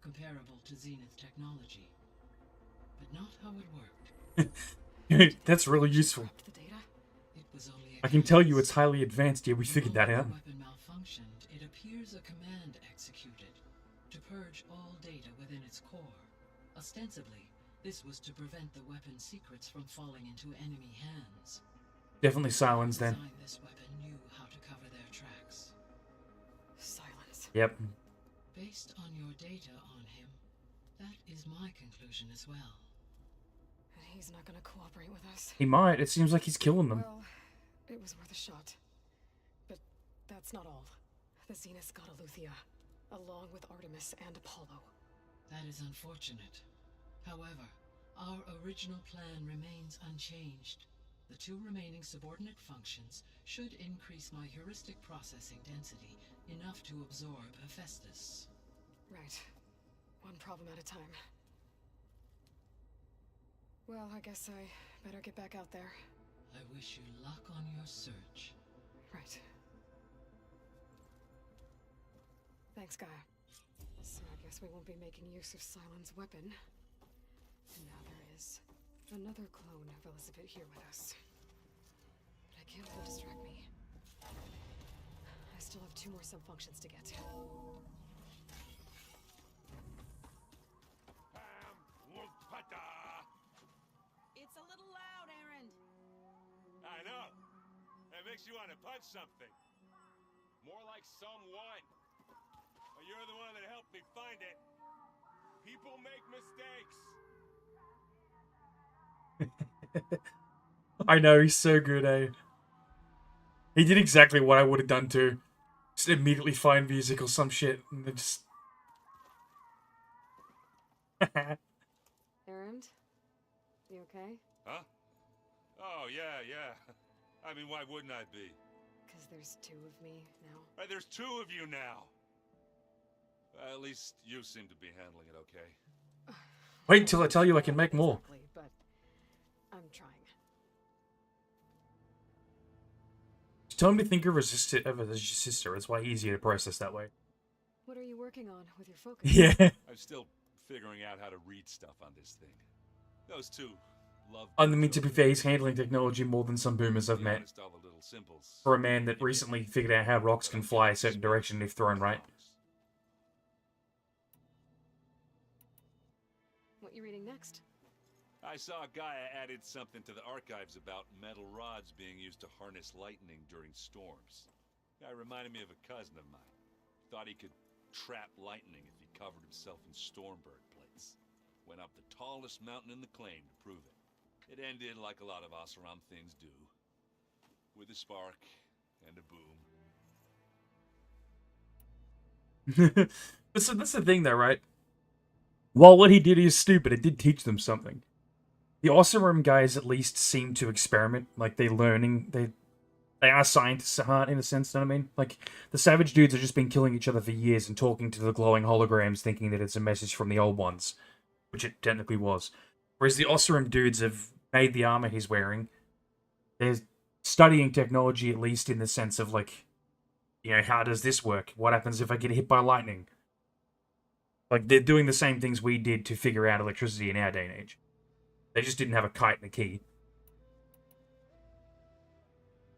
I: comparable to Zenith technology, but not how it worked.
A: That's really useful.
I: The data? It was only
A: I can tell you it's highly advanced. Yeah, we figured that out.
I: The weapon malfunctioned. It appears a command executed to purge all data within its core. Ostensibly, this was to prevent the weapon's secrets from falling into enemy hands.
A: Definitely Silence then.
I: This weapon knew how to cover their tracks.
C: Silence.
A: Yep.
I: Based on your data on him, that is my conclusion as well.
C: And he's not gonna cooperate with us.
A: He might. It seems like he's killing them.
C: Well, it was worth a shot. But that's not all. The Zeniths got Eleuthia, along with Artemis and Apollo.
I: That is unfortunate. However, our original plan remains unchanged. The 2 remaining subordinate functions should increase my heuristic processing density enough to absorb Hephaestus.
C: Right. One problem at a time. Well, I guess I better get back out there.
I: I wish you luck on your search.
C: Right. Thanks, Gaia. So I guess we won't be making use of Silent's weapon. And now there is another clone of Elizabeth here with us. But I can't let it distract me. I still have 2 more sub-functions to get.
J: It's a little loud, Aaron.
B: I know. That makes you want to punch something.
D: More like someone.
B: Well, you're the one that helped me find it.
D: People make mistakes.
A: I know, he's so good, eh? He did exactly what I would have done too. Just immediately find music or some shit and then just...
C: Aaron? You okay?
B: Huh? Oh, yeah. I mean, why wouldn't I be?
C: Because there's 2 of me now.
B: Right, there's 2 of you now. At least you seem to be handling it okay.
A: Wait till I tell you I can make more.
C: Exactly, but I'm trying.
A: Tell him to think of her sister as his sister. It's way easier to process that way.
C: What are you working on with your focus?
A: Yeah.
B: I'm still figuring out how to read stuff on this thing. Those 2 love...
A: I mean, to be fair, he's handling technology more than some boomers I've met.
B: All the little symbols.
A: For a man that recently figured out how rocks can fly a certain direction if thrown right.
C: What you reading next?
B: I saw Gaia added something to the archives about metal rods being used to harness lightning during storms. Guy reminded me of a cousin of mine. Thought he could trap lightning if he covered himself in Stormbird plates. Went up the tallest mountain in the claim to prove it. It ended like a lot of Oseram things do. With a spark and a boom.
A: So that's the thing though, right? While what he did is stupid, it did teach them something. The Oseram guys at least seem to experiment. Like, they're learning. They are scientists at heart, in a sense, you know what I mean? Like, the Savage dudes have just been killing each other for years and talking to the glowing holograms thinking that it's a message from the old ones. Which it technically was. Whereas the Oseram dudes have made the armor he's wearing. They're studying technology, at least in the sense of, like, you know, how does this work? What happens if I get hit by lightning? Like, they're doing the same things we did to figure out electricity in our day and age. They just didn't have a kite and a key.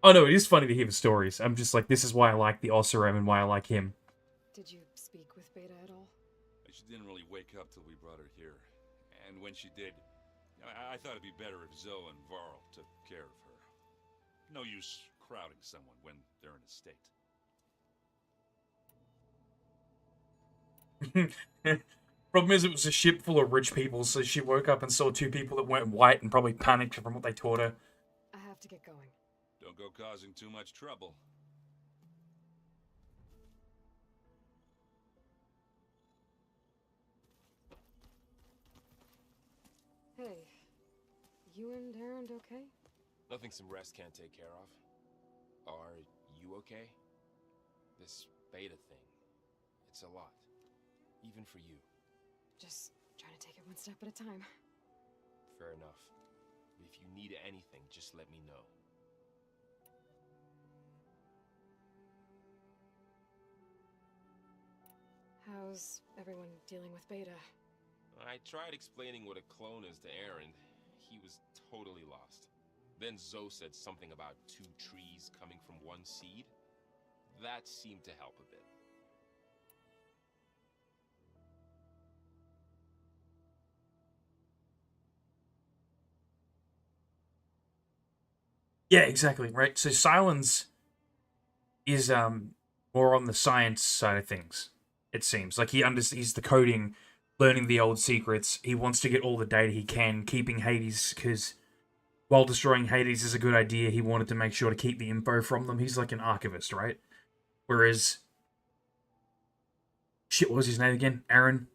A: Oh no, it is funny to hear the stories. I'm just like, this is why I like the Oseram and why I like him.
C: Did you speak with Beta at all?
B: She didn't really wake up till we brought her here. And when she did, I thought it'd be better if Zoe and Varl took care of her. No use crowding someone when they're in a state.
A: Problem is, it was a ship full of rich people, so she woke up and saw 2 people that weren't white and probably panicked from what they taught her.
C: I have to get going.
B: Don't go causing too much trouble.
C: Hey, you and Aaron okay?
D: Nothing some rest can't take care of. Are you okay? This beta thing, it's a lot. even for you.
C: Just trying to take it one step at a time.
D: Fair enough. If you need anything, just let me know.
C: How's everyone dealing with Beta?
D: I tried explaining what a clone is to Aaron. He was totally lost. Then Zoe said something about 2 trees coming from 1 seed. That seemed to help a bit.
A: Yeah, exactly, right? So Silence is more on the science side of things, it seems. Like he's the coding, learning the old secrets. He wants to get all the data he can, keeping Hades, because while destroying Hades is a good idea, he wanted to make sure to keep the info from them. He's like an archivist, right? Whereas shit, what was his name again? Aaron?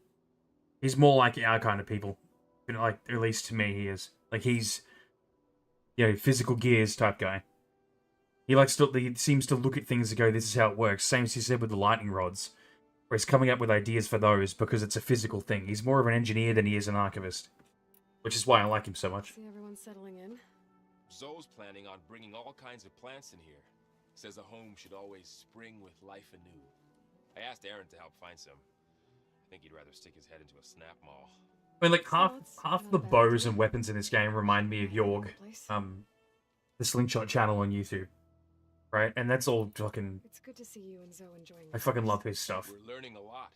A: He's more like our kind of people. You know, like, at least to me, he is. Like, he's, you know, physical gears type guy. He seems to look at things and go, this is how it works. Same as he said with the lightning rods, where he's coming up with ideas for those because it's a physical thing. He's more of an engineer than he is an archivist, which is why I like him so much.
C: See everyone settling in?
D: Zoe's planning on bringing all kinds of plants in here. Says a home should always spring with life anew. I asked Aaron to help find some. I think he'd rather stick his head into a snap mall.
A: I mean, like, half
C: Not
A: the
C: bad
A: bows
C: idea.
A: and weapons in this game remind me of Yorg,
C: Place.
A: the Slingshot channel on YouTube, right? And that's all fucking...
C: It's good to see you and Zoe enjoying
A: I fucking love his stuff.
D: We're learning a lot.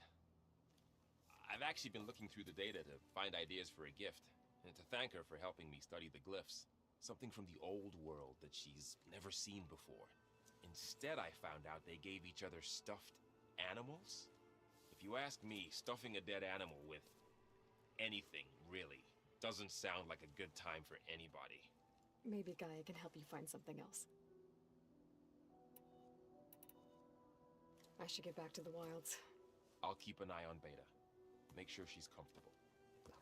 D: I've actually been looking through the data to find ideas for a gift, and to thank her for helping me study the glyphs. Something from the old world that she's never seen before. Instead, I found out they gave each other stuffed animals. If you ask me, stuffing a dead animal with anything, really, doesn't sound like a good time for anybody.
C: Maybe Gaia can help you find something else. I should get back to the wilds.
D: I'll keep an eye on Beta. Make sure she's comfortable.
C: Okay.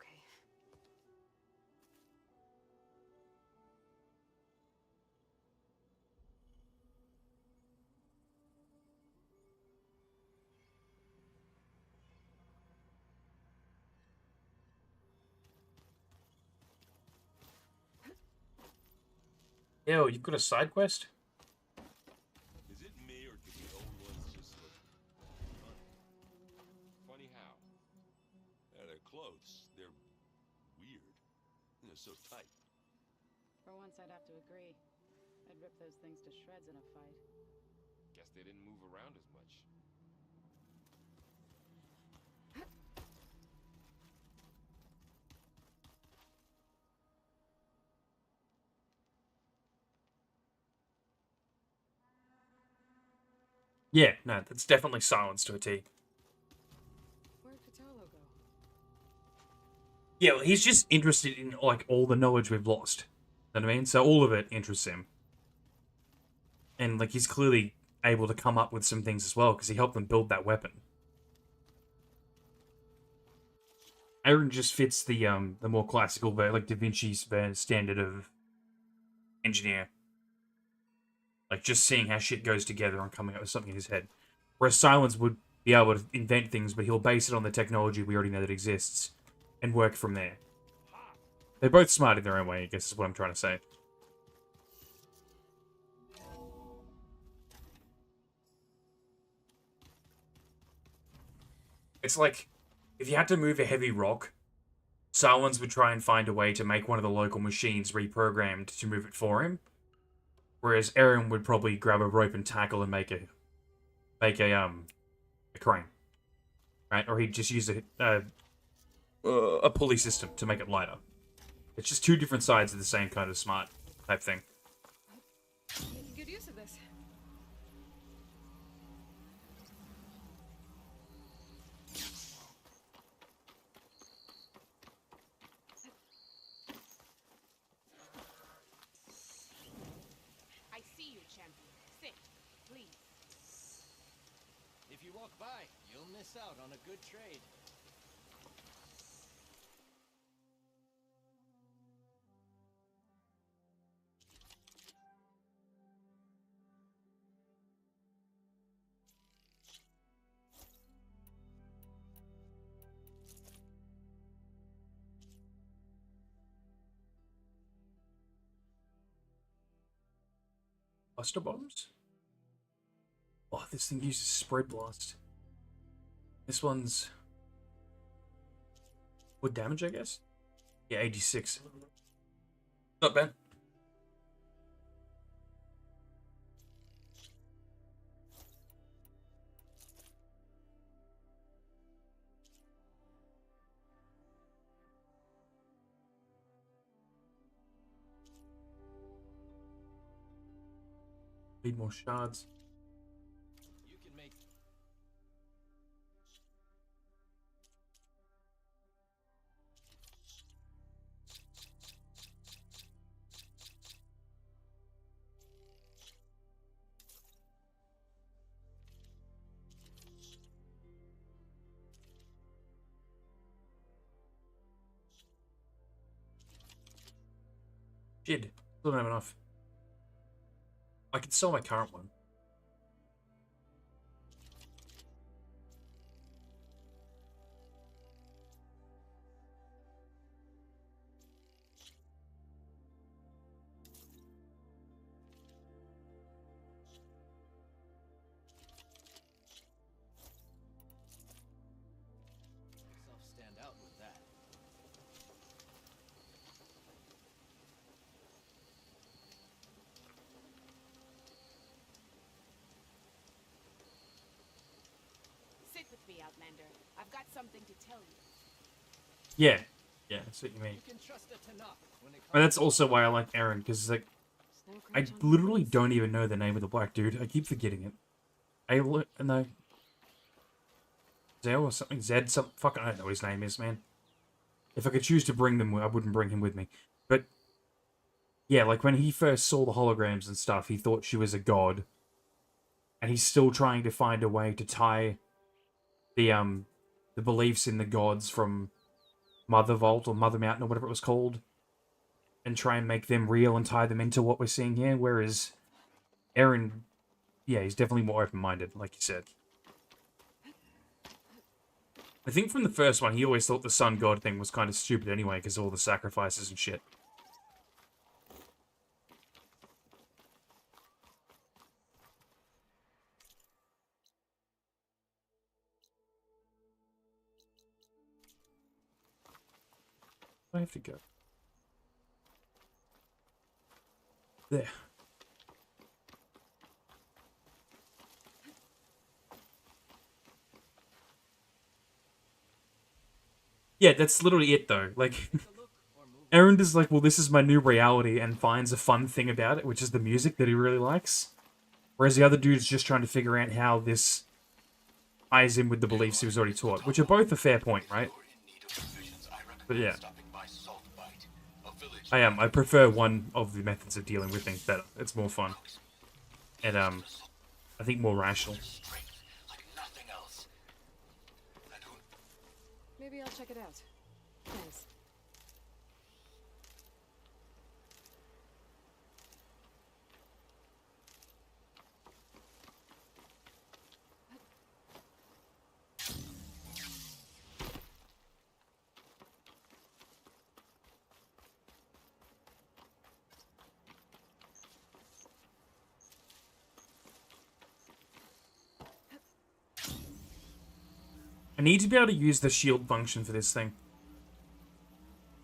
A: Yo, you've got a side quest?
B: Is it me, or do the old ones just look funny?
D: Funny how?
B: Their clothes, they're weird. They're so tight.
J: For once, I'd have to agree. I'd rip those things to shreds in a fight.
D: Guess they didn't move around as much.
A: Yeah, no, that's definitely Silence to a T.
C: Where'd Patolo go?
A: Yeah, well, he's just interested in, like, all the knowledge we've lost. You know what I mean? So all of it interests him. And, like, he's clearly able to come up with some things as well, because he helped them build that weapon. Aaron just fits the more classical, like, Da Vinci's standard of engineer. Like, just seeing how shit goes together and coming up with something in his head. Whereas Silence would be able to invent things, but he'll base it on the technology we already know that exists and work from there. They're both smart in their own way, I guess is what I'm trying to say. It's like, if you had to move a heavy rock, Silence would try and find a way to make one of the local machines reprogrammed to move it for him. Whereas Aaron would probably grab a rope and tackle and make a crane, right? Or he'd just use a pulley system to make it lighter. It's just two different sides of the same kind of smart type thing.
C: Making good use of this.
J: I see you, champion. Sit, please.
K: If you walk by, you'll miss out on a good trade.
A: Cluster bombs? Oh, this thing uses spread blast. This one's... What damage, I guess? Yeah, 86. Not bad. Need more shards.
K: You can make
A: Shit. Still don't have enough. I could sell my current one.
K: yourself stand out with that.
J: Sit with me, Outlander. I've got something to tell you.
A: Yeah. Yeah, that's what you mean.
K: You can trust a Tanakh when it
A: And
K: comes
A: that's also why I like Aaron, because like I literally don't even know the name of the black dude. I keep forgetting it. No. Zell or something? Zed something? Fucking, I don't know what his name is, man. If I could choose to bring them, I wouldn't bring him with me. But, yeah, like when he first saw the holograms and stuff, he thought she was a god. And he's still trying to find a way to tie the beliefs in the gods from Mother Vault or Mother Mountain or whatever it was called, and try and make them real and tie them into what we're seeing here, whereas Aaron, yeah, he's definitely more open-minded, like you said. I think from the first one, he always thought the sun god thing was kind of stupid anyway, because of all the sacrifices and shit. I have to go. There. Yeah, that's literally it though. Like, Aaron is like, well, this is my new reality, and finds a fun thing about it, which is the music that he really likes. Whereas the other dude's just trying to figure out how this ties in with the beliefs he was already taught, which are both a fair point, right? But yeah. I prefer one of the methods of dealing with things better. It's more fun. And, I think more rational.
C: Maybe I'll check it out. Thanks.
A: I need to be able to use the shield function for this thing.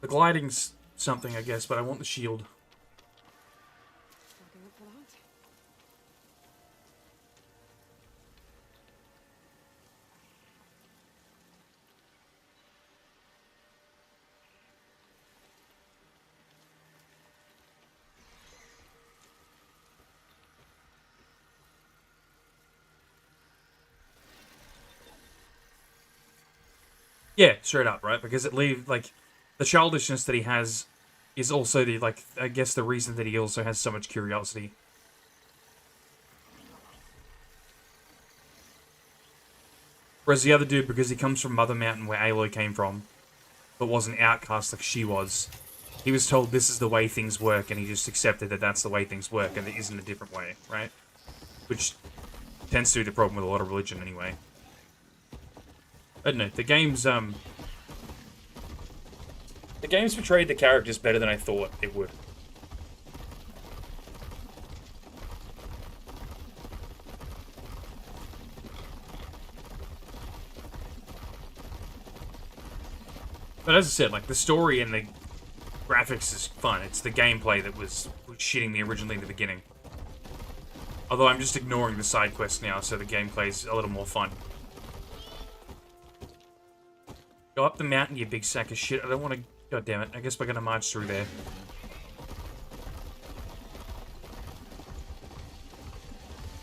A: The gliding's something, I guess, but I want the shield.
C: Looking up for that?
A: Yeah, straight up, right? Because it leaves, like, the childishness that he has is also the, like, I guess the reason that he also has so much curiosity. Whereas the other dude, because he comes from Mother Mountain where Aloy came from, but was an outcast like she was, he was told this is the way things work, and he just accepted that that's the way things work, and there isn't a different way, right? Which tends to be the problem with a lot of religion anyway. I don't know, the game's portrayed the characters better than I thought it would. But as I said, like, the story and the graphics is fun. It's the gameplay that was shitting me originally in the beginning. Although I'm just ignoring the side quests now, so the gameplay's a little more fun. Go up the mountain, you big sack of shit. I don't want to... God damn it. I guess we're gonna march through there.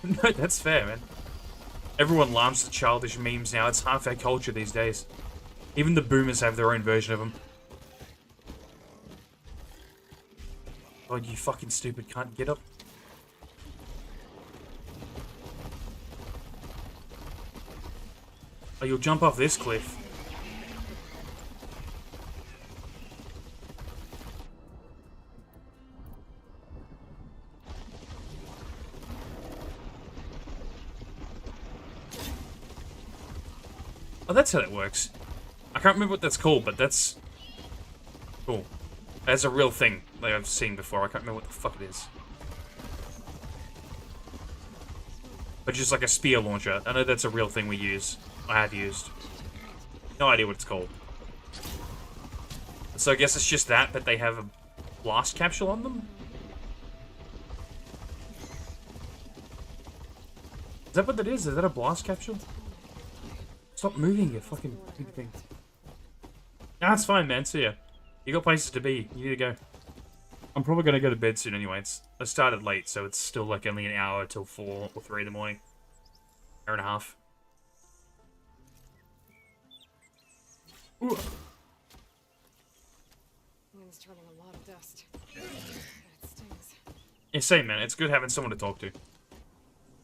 A: No, that's fair, man. Everyone laughs at childish memes now. It's half our culture these days. Even the boomers have their own version of them. God, you fucking stupid cunt. Get up. Oh, you'll jump off this cliff. Oh, that's how that works. I can't remember what that's called, but that's cool. That's a real thing that I've seen before. I can't remember what the fuck it is. But just like a spear launcher. I know that's a real thing we use. I have used. No idea what it's called. So I guess it's just that, but they have a blast capsule on them? Is that what that is? Is that a blast capsule? Stop moving, you fucking thing. Nah, it's fine, man. See ya. You got places to be. You need to go. I'm probably gonna go to bed soon anyway. I started late, so it's still like only an hour till 4 or 3 in the morning. Hour and a half. Ooh.
C: Wind's turning a lot of dust. But it stings.
A: Yeah, same, man. It's good having someone to talk to.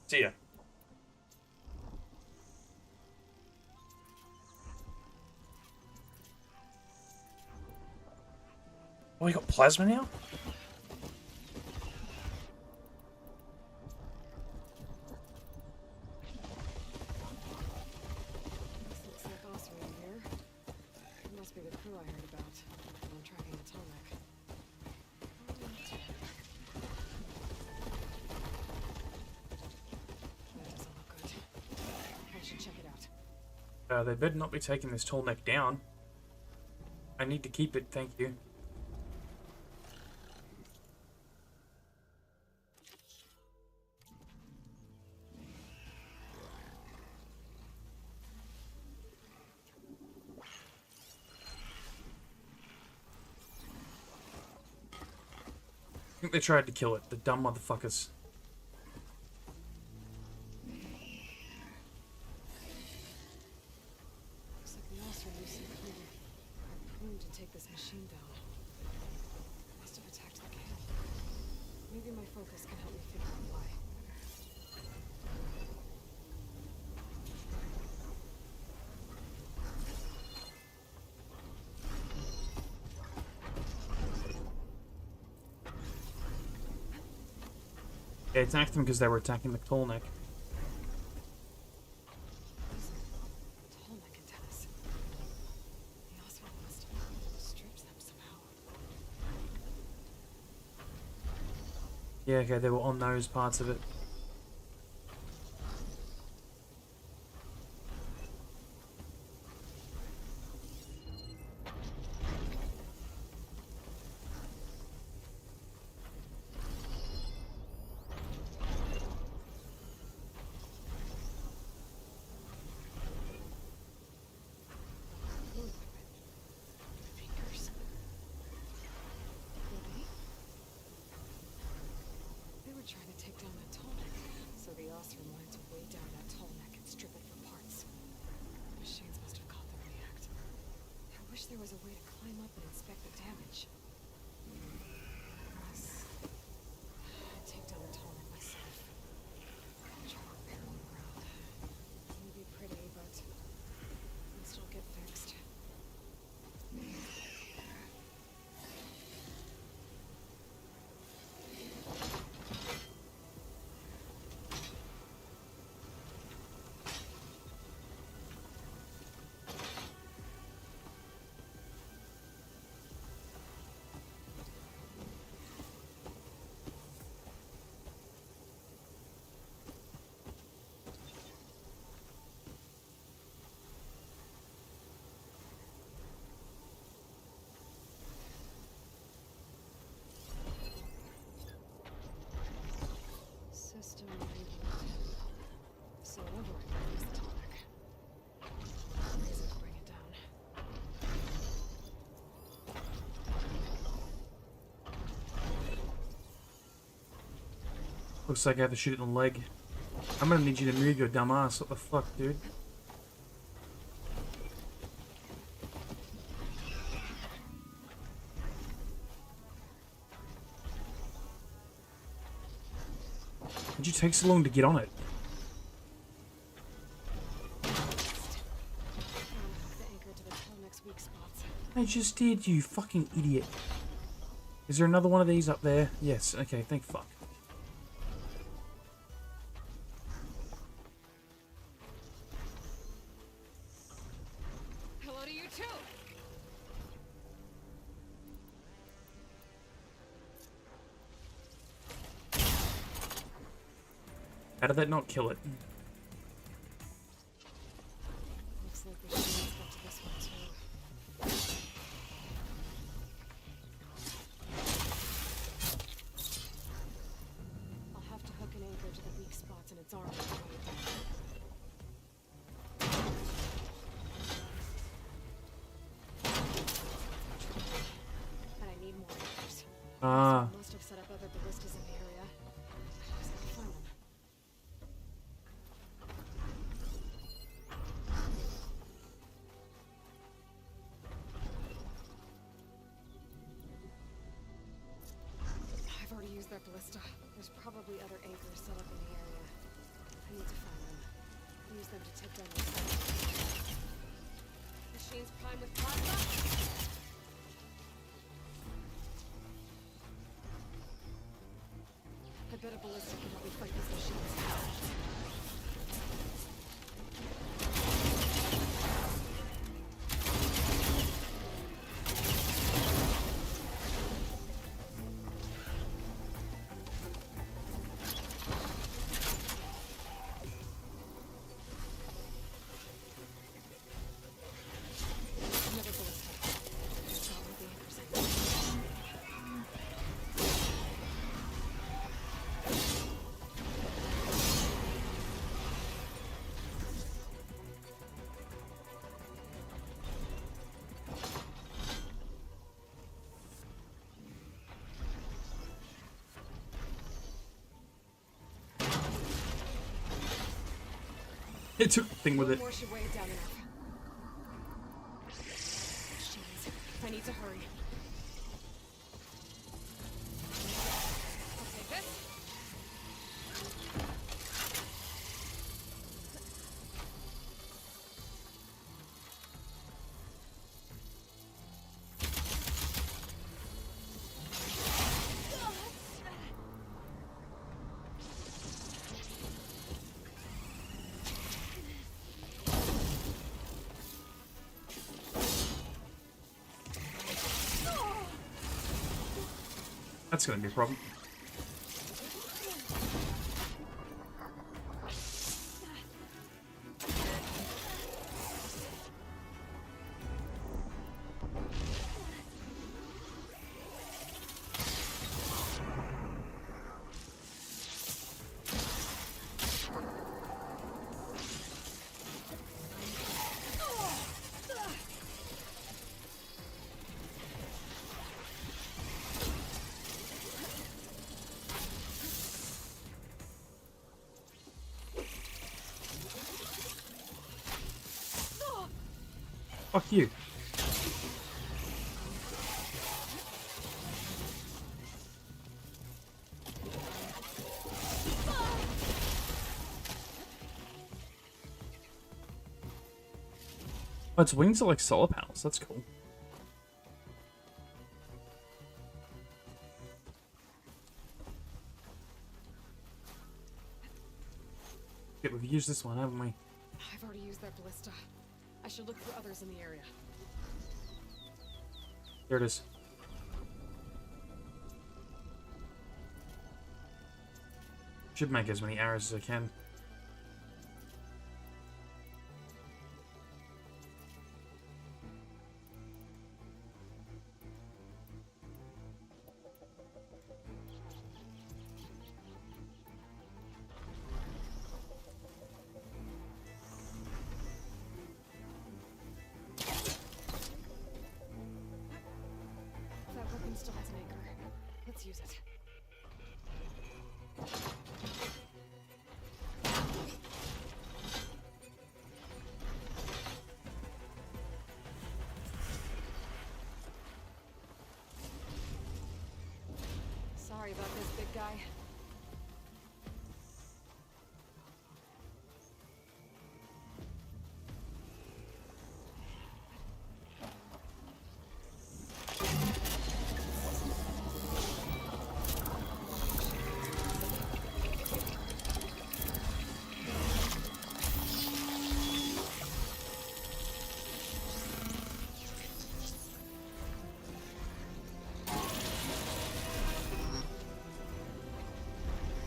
A: See ya. Oh, you got plasma now?
C: This looks like Osric here. It must be the crew I heard about. I'm tracking the Tolmec. That doesn't look good. I should check it out.
A: They better not be taking this tall neck down. I need to keep it, thank you. I think they tried to kill it, the dumb motherfuckers.
C: Looks like the Osric used some kind of harpoon to take this machine down. Must have attacked the camp. Maybe my focus can help me figure out why.
A: They attacked them because they were attacking the tall neck.
C: Tolmec antennas. The Osric must have stripped them somehow.
A: Yeah, okay, they were on those parts of it.
C: Fingers. They were trying to take down that Tolmec, so the Osric wanted to weigh down that Tolmec and strip it for parts. The machines must have caught the react. I wish there was a way to climb up and inspect the damage. Take down the Tolmec myself. Try to repair on the ground. It won't be pretty, but it'll still get fixed.
A: Looks like I have to shoot it in the leg. I'm gonna need you to move your dumb ass. What the fuck, dude? Why'd you take so long to get on it? I just did, you fucking idiot. Is there another one of these up there? Yes, okay, thank fuck.
C: Hello to you too.
A: How did that not kill it?
C: Looks like the shields got to this one too. I'll have to hook an anchor to the weak spots in its armor. And I need more anchors.
A: Ah.
C: Must have set up other ballistas in the area. I just have to find them. I've already used that ballista. There's probably other anchors set up in the area. I need to find them. Use them to take down those sites. Machines primed with plasma? I bet a ballista can help me fight these machines. Another ballista. It's not where the anchors are.
A: It took the thing with
C: One
A: it.
C: more should weigh it down enough. Jeez, I need to hurry. I'll take this.
A: That's gonna be a problem. Fuck you. Oh, its wings are like solar panels. That's cool. Yeah, we've used this one, haven't we?
C: I've already used that ballista. I should look for others in the area.
A: There it is. Should make as many arrows as I can.
C: That weapon still has an anchor. Let's use it. Sorry about this, big guy.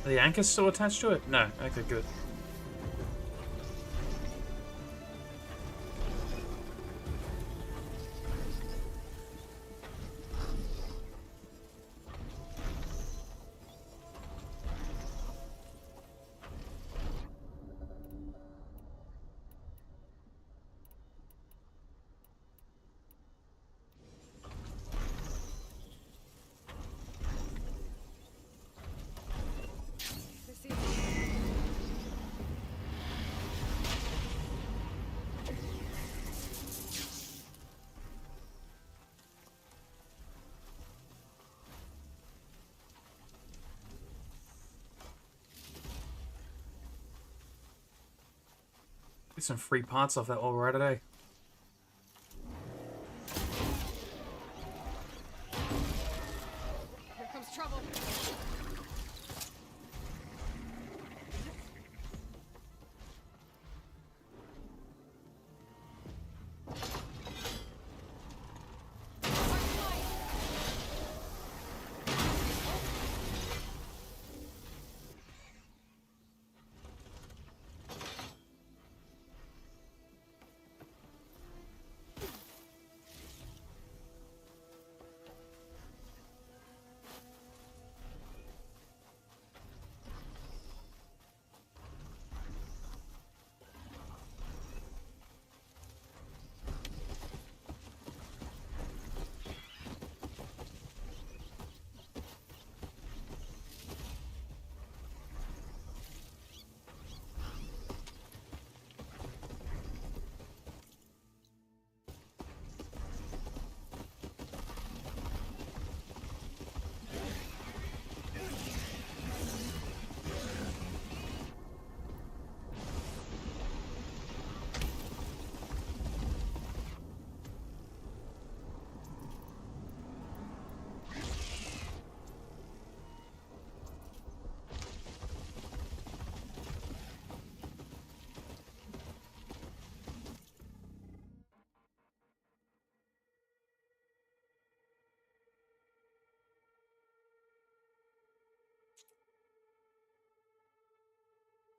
A: Are the anchors still attached to it? No. Okay, good. Get some free parts off that while we're at it, eh?
C: Here comes trouble.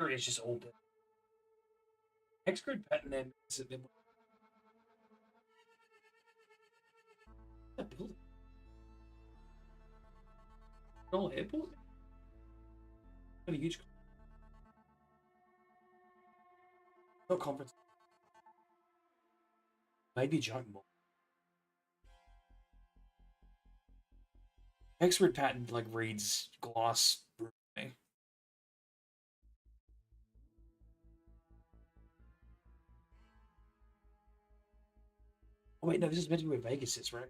A: It's just old. X-Grid pattern there is a bit more. That building. Roll airport? What a huge. No conference. Maybe a giant mall. X-Grid pattern like reads glass. Oh wait, no, this is meant to be where Vegas is, right?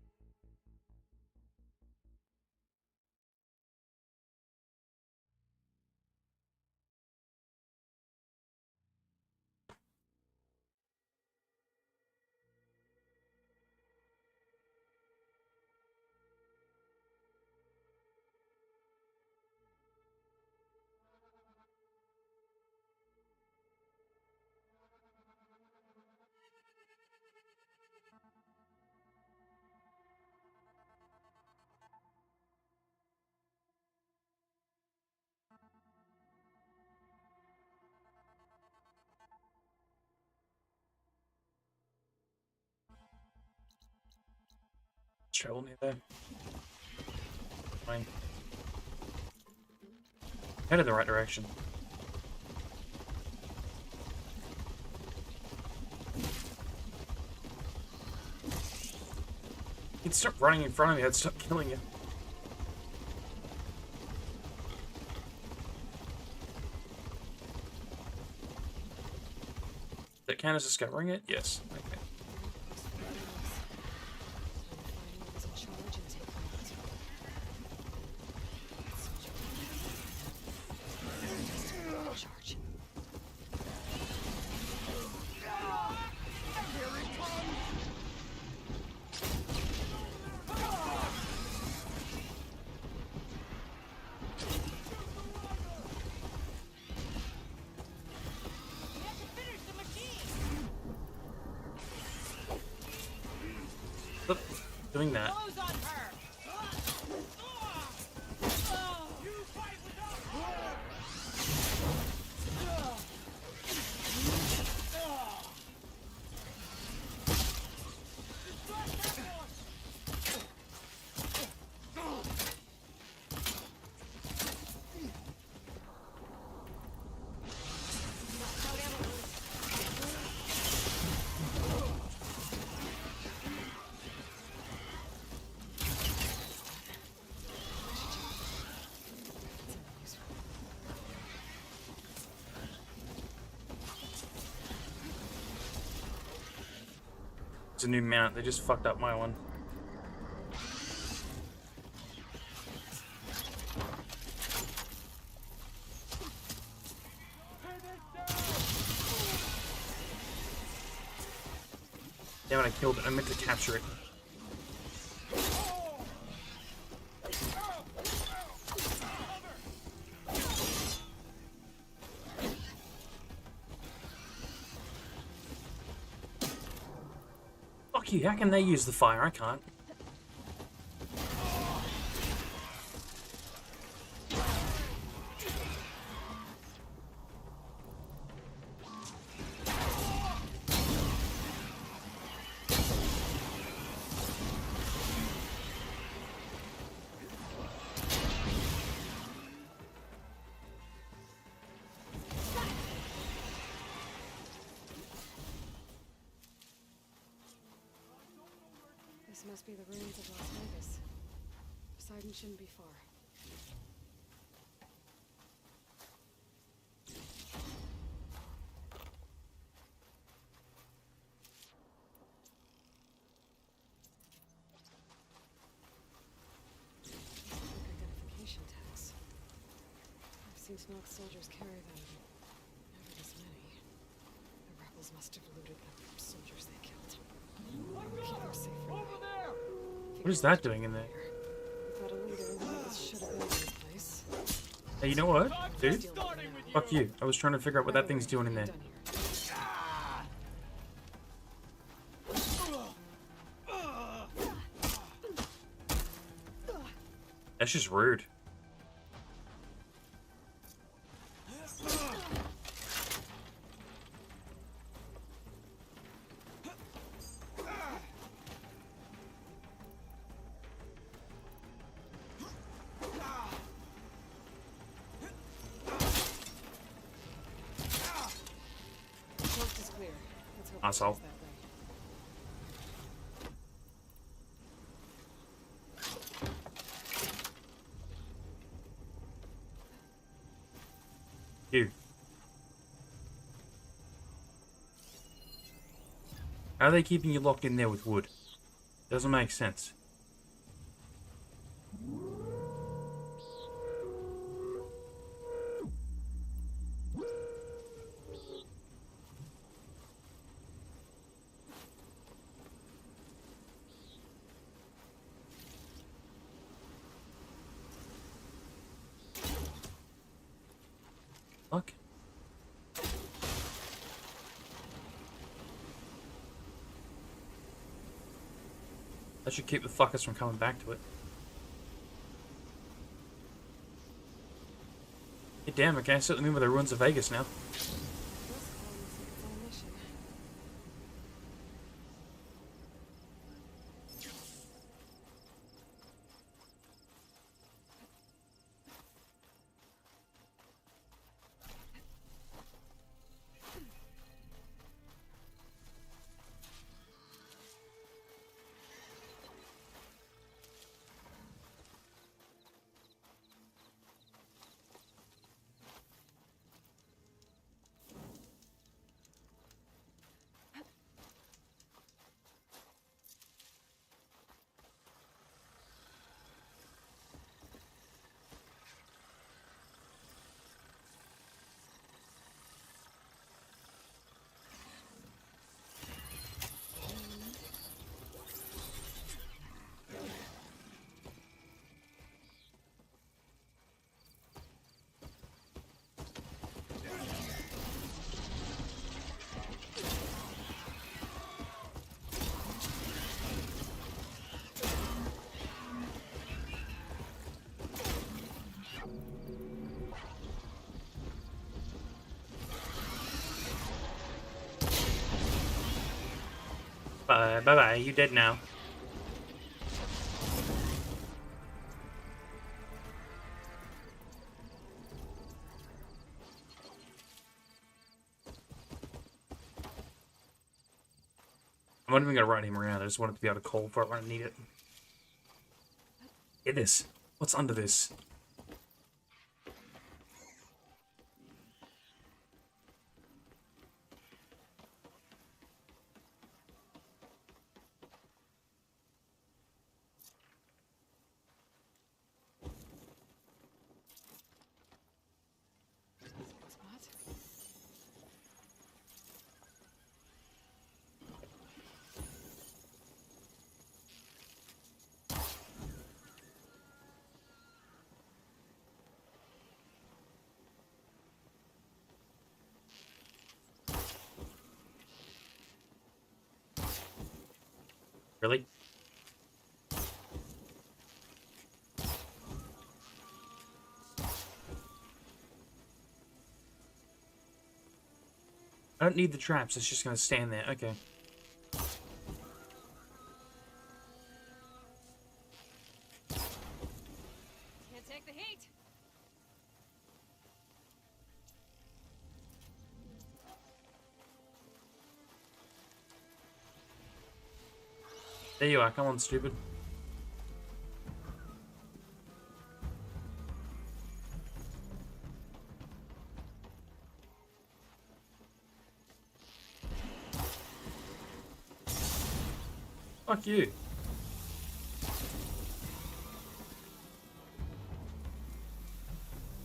A: Travel me there. Fine. Head in the right direction. You'd stop running in front of me, I'd stop killing you. That count as discovering it? Yes. Okay. doing that. It's a new mount. They just fucked up my one. Damn it, I killed it. I meant to capture it. Fuck you, how can they use the fire? I can't.
C: This must be the ruins of Las Vegas. Poseidon shouldn't be far. Identification tags. I've seen Snoke soldiers carry them. Never this many. The rebels must have looted them from soldiers they killed. Keep them safe for now.
A: What is that doing in there?
C: Without a leader, this should have been this place.
A: Hey, you know what, dude? Fuck you. I was trying to figure out what that thing's doing in there. That's just rude.
C: Coast is clear. Let's hope it
A: Asshole.
C: stays that way.
A: You. How are they keeping you locked in there with wood? Doesn't make sense. Fuck. That should keep the fuckers from coming back to it. Yeah, damn, okay, I certainly remember the ruins of Vegas now.
C: This call looks like it's on a mission.
A: Bye-bye. You dead now. I'm not even gonna ride him around. I just want it to be able to call for it when I need it. Get this. What's under this?
C: Spot?
A: Really? I don't need the traps. It's just gonna stand there. Okay.
C: Can't take the heat.
A: There you are. Come on, stupid. Fuck you.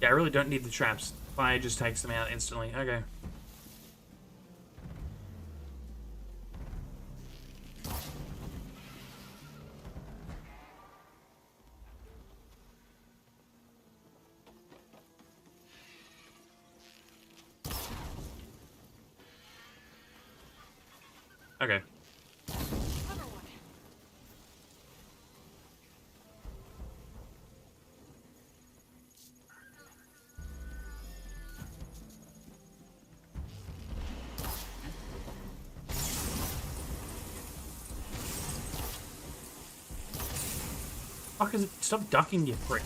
A: Yeah, I really don't need the traps. Fire just takes them out instantly. Okay. Okay. Fuck is it? Stop ducking, you prick.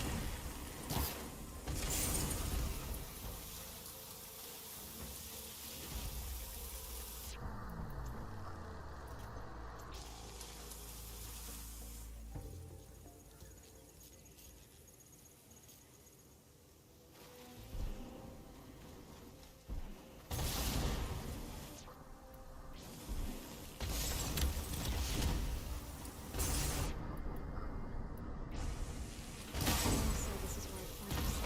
C: So this is where fires.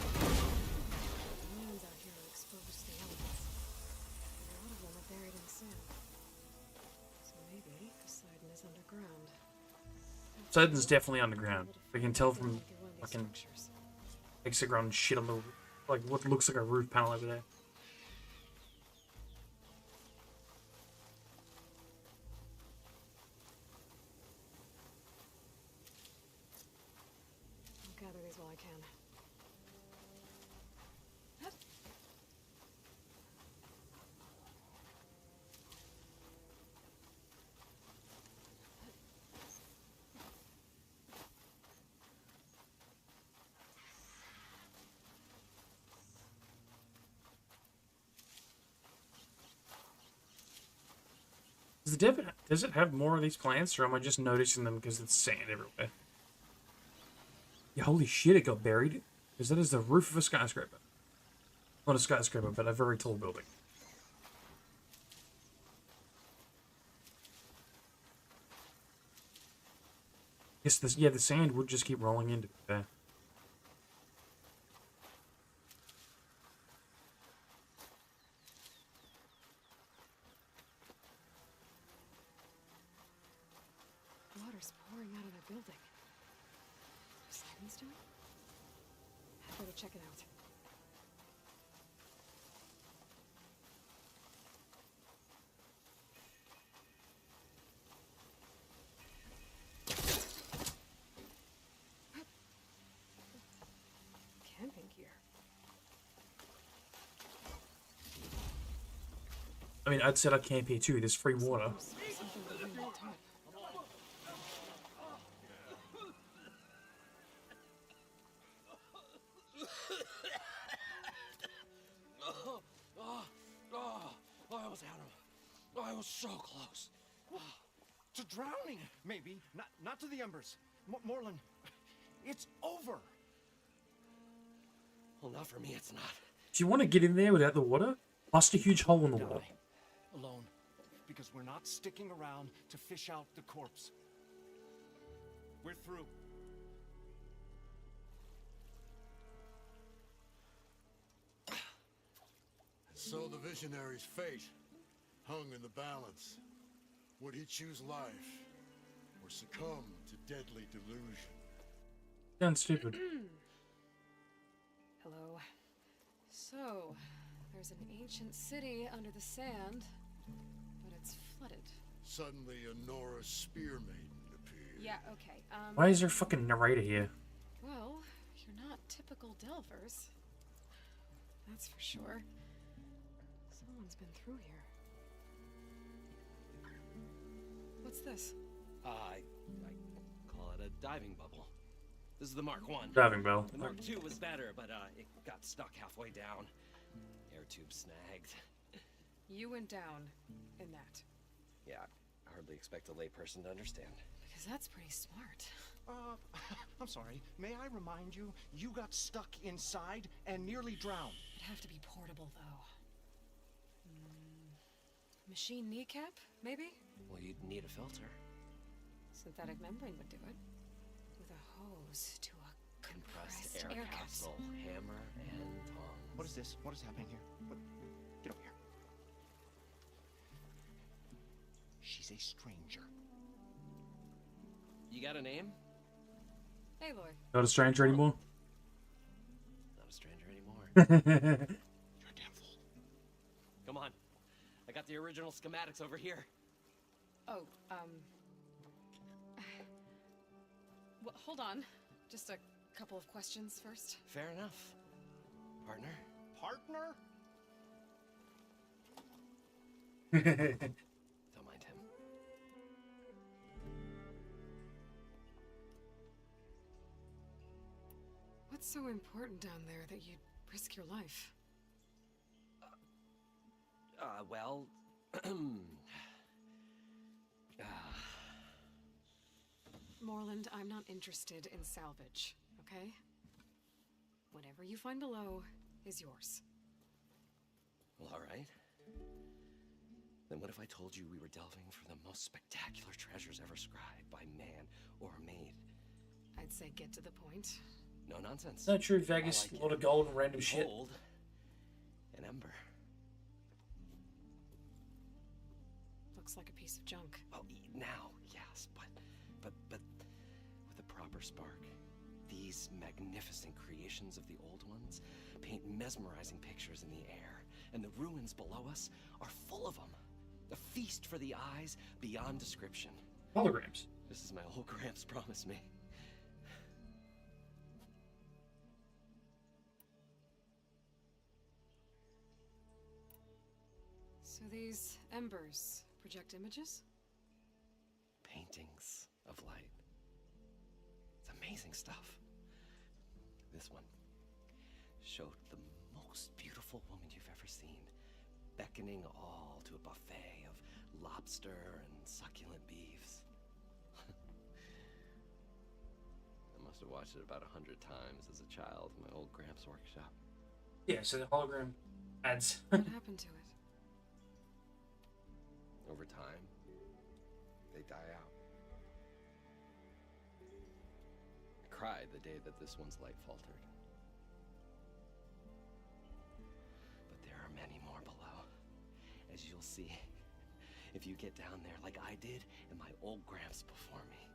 C: The lands out here are exposed to the elements. A lot of them are buried in sand. So maybe Poseidon is underground.
A: Poseidon's definitely underground. We can tell from fucking hexagon shit on the, like, what looks like a roof panel over there.
C: I'll gather these while I can.
A: Does it have more of these plants, or am I just noticing them because it's sand everywhere? Yeah, holy shit, it got buried. Because that is the roof of a skyscraper. Not a skyscraper, but a very tall building. Yes, this, yeah, the sand would just keep rolling into there.
C: Water's pouring out of that building. Poseidon's doing? I better check it out. Camping gear.
A: I mean, I'd set up camp here too. There's free water.
C: Something behind the top.
K: was so close. To drowning, maybe. Not to the embers. Morlund, it's over. Well, not for me, it's not.
A: Do you want to get in there without the water? Bust a huge hole in the water.
K: Alone. Because we're not sticking around to fish out the corpse. We're through.
L: So the visionary's fate hung in the balance. Would he choose life or succumb to deadly delusion?
A: Sounds stupid.
C: Hello. So, there's an ancient city under the sand, but it's flooded.
L: Suddenly a Nora spear maiden appeared.
C: Yeah, okay.
A: Why is there a fucking narrator here?
C: Well, you're not typical Delvers. That's for sure. Someone's been through here. What's this?
K: I call it a diving bubble. This is the Mark 1.
A: Diving bell.
K: The Mark 2 was better, but it got stuck halfway down. Air tube snagged.
C: You went down in that.
K: Yeah, I hardly expect a layperson to understand.
C: Because that's pretty smart.
K: I'm sorry. May I remind you, you got stuck inside and nearly drowned.
C: It'd have to be portable, though. Machine kneecap, maybe?
K: Well, you'd need a filter.
C: Synthetic membrane would do it. With a hose to a compressed
K: air
C: capsule.
K: Hammer and tongs. What is this? What is happening here? Get over here. She's a stranger. You got a name?
C: Aloy.
A: Not a stranger anymore?
K: Not a stranger anymore. You're a damn fool. Come on. I got the original schematics over here.
C: Oh, well, hold on. Just a couple of questions first.
K: Fair enough. Partner? Partner? Don't mind him.
C: What's so important down there that you'd risk your life?
K: Well...
C: Morlund, I'm not interested in salvage, okay? Whatever you find below is yours.
K: Well, all right. Then what if I told you we were delving for the most spectacular treasures ever scribed by man or maid?
C: I'd say get to the point.
K: No nonsense.
A: Not true, Vegas. A lot of gold and random shit.
K: Behold, an ember.
C: Looks like a piece of junk.
K: Well, now, yes, but with a proper spark. These magnificent creations of the old ones paint mesmerizing pictures in the air, and the ruins below us are full of them. A feast for the eyes beyond description.
A: Holograms.
K: This is my old Gramps promised me.
C: So these embers project images?
K: Paintings of light. It's amazing stuff. This one showed the most beautiful woman you've ever seen, beckoning all to a buffet of lobster and succulent beefs. I must have watched it about 100 times as a child in my old Gramps workshop.
A: Yeah, so the hologram adds.
C: What happened to it?
K: Over time, they die out. I cried the day that this one's light faltered. But there are many more below, as you'll see if you get down there like I did and my old Gramps before me.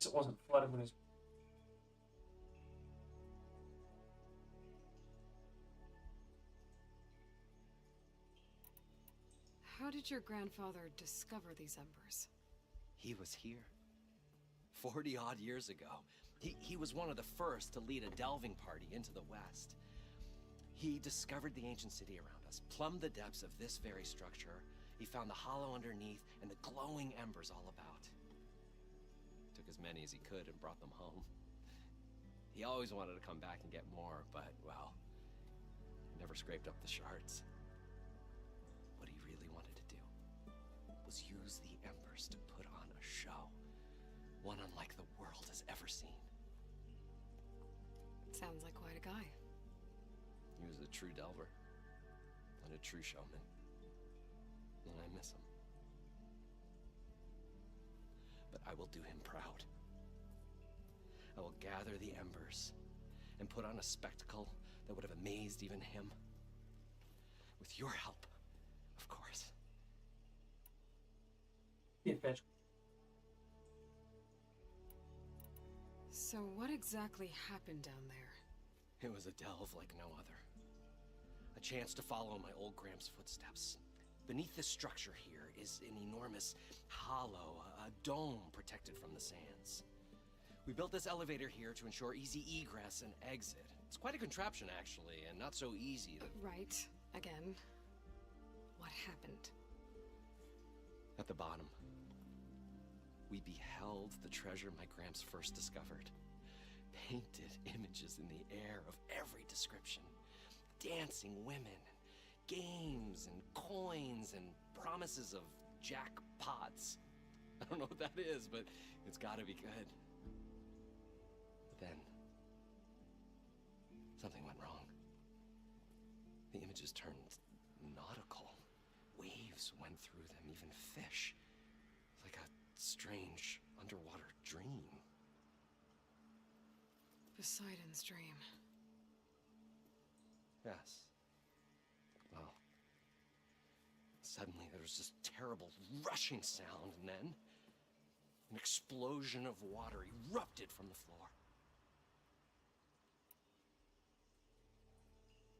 A: It wasn't flooded when his.
C: How did your grandfather discover these embers?
K: He was here 40-odd years ago. He was one of the first to lead a delving party into the West. He discovered the ancient city around us, plumbed the depths of this very structure. He found the hollow underneath and the glowing embers all about. Took as many as he could and brought them home. He always wanted to come back and get more, but, well, never scraped up the shards. was use the embers to put on a show. One unlike the world has ever seen.
C: Sounds like quite a guy.
K: He was a true delver. And a true showman. And I miss him. But I will do him proud. I will gather the embers and put on a spectacle that would have amazed even him. With your help, of course.
A: Yeah, bitch.
C: So what exactly happened down there?
K: It was a delve like no other. A chance to follow my old Gramps' footsteps. Beneath this structure here is an enormous hollow, a dome protected from the sands. We built this elevator here to ensure easy egress and exit. It's quite a contraption, actually, and not so easy that...
C: Right. Again. What happened?
K: At the bottom, we beheld the treasure my Gramps first discovered. Painted images in the air of every description. Dancing women, games and coins and promises of jackpots. I don't know what that is, but it's gotta be good. But then, something went wrong. The images turned nautical. Waves went through them, even fish. Like a strange underwater dream.
C: Poseidon's dream.
K: Yes. Well, suddenly there was this terrible rushing sound, and then an explosion of water erupted from the floor.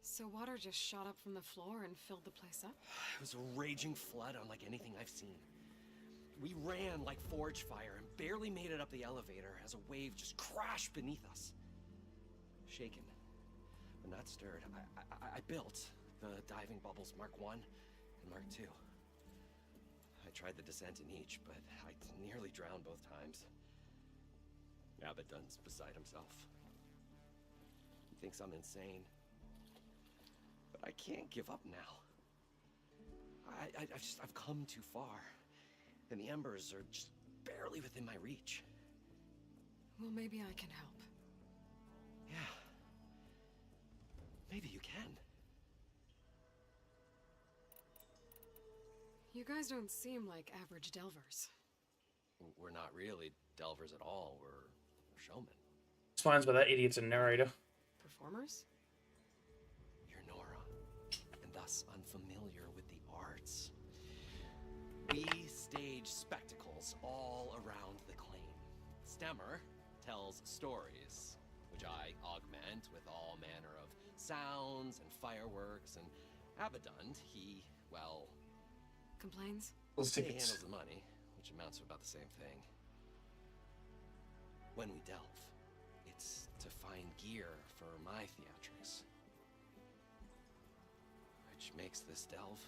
C: So water just shot up from the floor and filled the place up?
K: It was a raging flood unlike anything I've seen. We ran like forge fire and barely made it up the elevator as a wave just crashed beneath us. Shaken, but not stirred, I built the diving bubbles Mark I and Mark II. I tried the descent in each, but I nearly drowned both times. Abaddon's beside himself. He thinks I'm insane. But I can't give up now. I've come too far. And the embers are just barely within my reach.
C: Well, maybe I can help.
K: Yeah. Maybe you can.
C: You guys don't seem like average delvers.
K: We're not really delvers at all. We're showmen.
A: It's fine, but that idiot's a narrator.
C: Performers?
K: You're Nora, and thus unfamiliar with the arts. We stage spectacles all around the claim. Stemmer tells stories, which I augment with all manner of sounds and fireworks, and Abaddon, he, well...
C: Complains?
A: Those
K: He
A: tickets.
K: handles the money, which amounts to about the same thing. When we delve, it's to find gear for my theatrics. Which makes this delve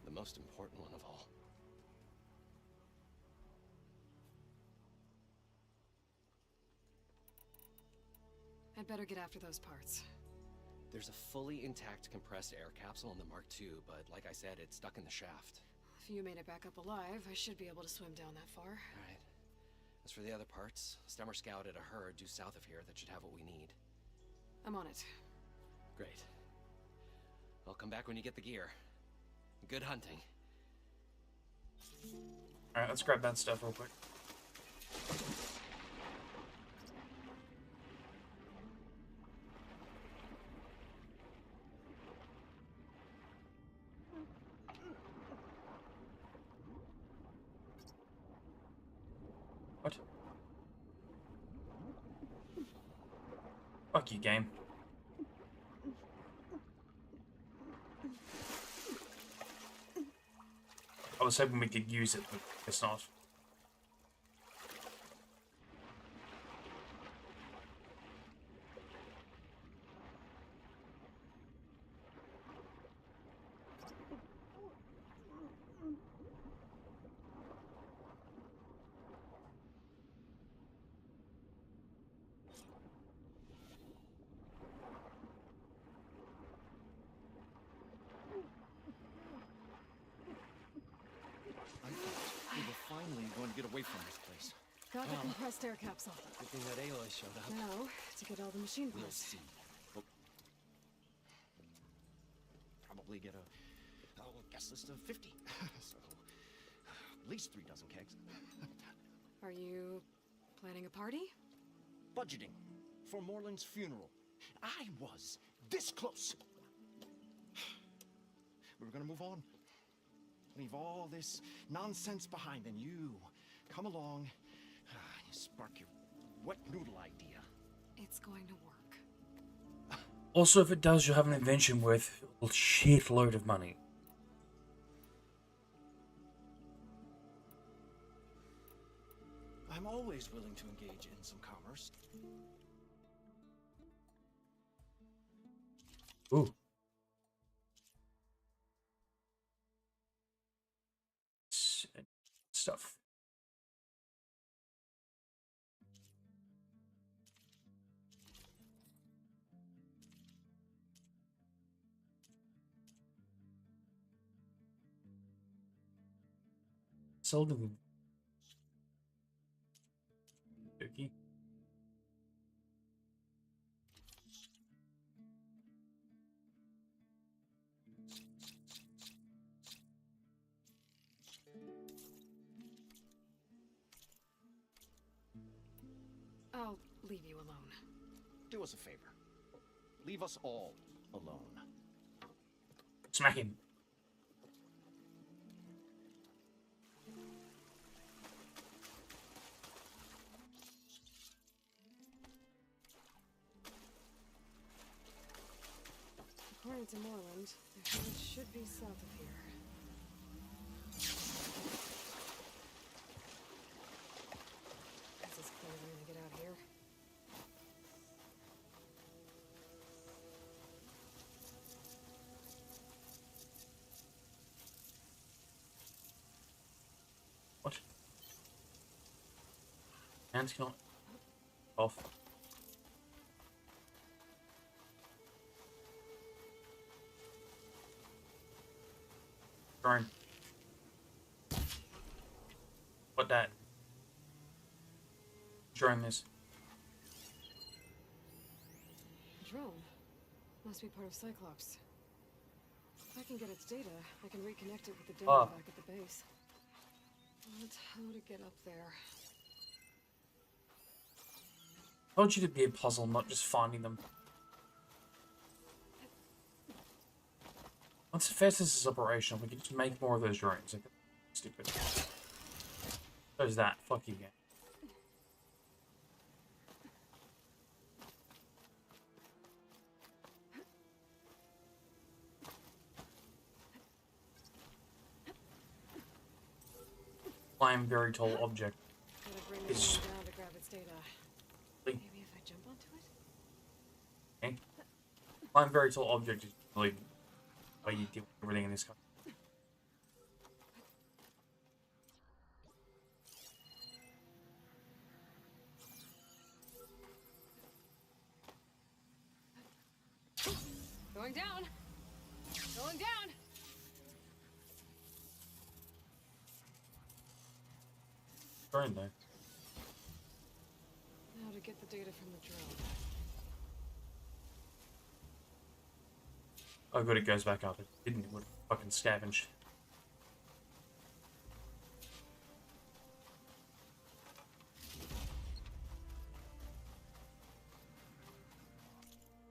K: the most important one of all.
C: I'd better get after those parts.
K: There's a fully intact compressed air capsule in the Mark II, but like I said, it's stuck in the shaft.
C: If you made it back up alive, I should be able to swim down that far.
K: Right. As for the other parts, Stemmer scouted a herd due south of here that should have what we need.
C: I'm on it.
K: Great. I'll come back when you get the gear. Good hunting.
A: Alright, let's grab that stuff real quick. What? Fuck you, game. I was hoping we could use it, but it's not.
C: the
K: Well,
C: compressed air capsule.
K: good thing that Aloy showed up.
C: Now, to get all the machine
K: We'll
C: parts.
K: see. We'll probably get a guest list of 50. So, at least 3 dozen kegs.
C: Are you planning a party?
K: Budgeting for Morland's funeral. I was this close. We were gonna move on. Leave all this nonsense behind, and you come along, you spark your wet noodle idea.
C: It's going to work.
A: Also, if it does, you'll have an invention worth a shitload of money.
K: I'm always willing to engage in some commerce.
A: Ooh. Stuff. Sold them. Dookie.
C: I'll leave you alone.
K: Do us a favor. Leave us all alone.
A: Smack him.
C: According to Morland, the village should be south of here. This is clearly going to get out here.
A: What? Hands cannot off. Drone. What that? Drone this.
C: Drone? Must be part of Cyclops. If I can get its data, I can reconnect it with the demo back at the base. But how to get up there?
A: I want you to be a puzzle, not just finding them. Once the Festus is operational, we can just make more of those drones. Like, stupid. There's that. Fuck you again. Climb very tall object.
C: Gotta bring
A: Is
C: this one down to grab its data. Maybe if I jump onto it?
A: okay. Climb very tall object is really why you do everything in this country.
C: Going down! Going down!
A: Drone there.
C: Now to get the data from the drone.
A: Oh good, it goes back up. It didn't, it would fucking scavenge.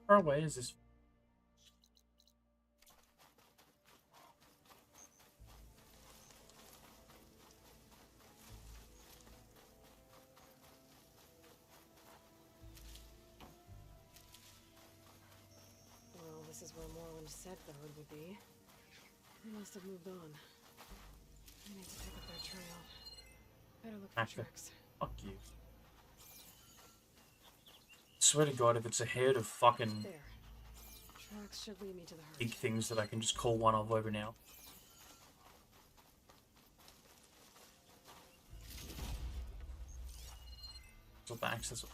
A: How far away is this?
C: Well, this is where Morland said the hood would be. They must have moved on. I need to pick up their trail. Better look for
A: Actually,
C: tracks.
A: fuck you. Swear to God, if it's a herd of fucking
C: There. Tracks should lead me to the herd.
A: big things that I can just call one of over now. So the access.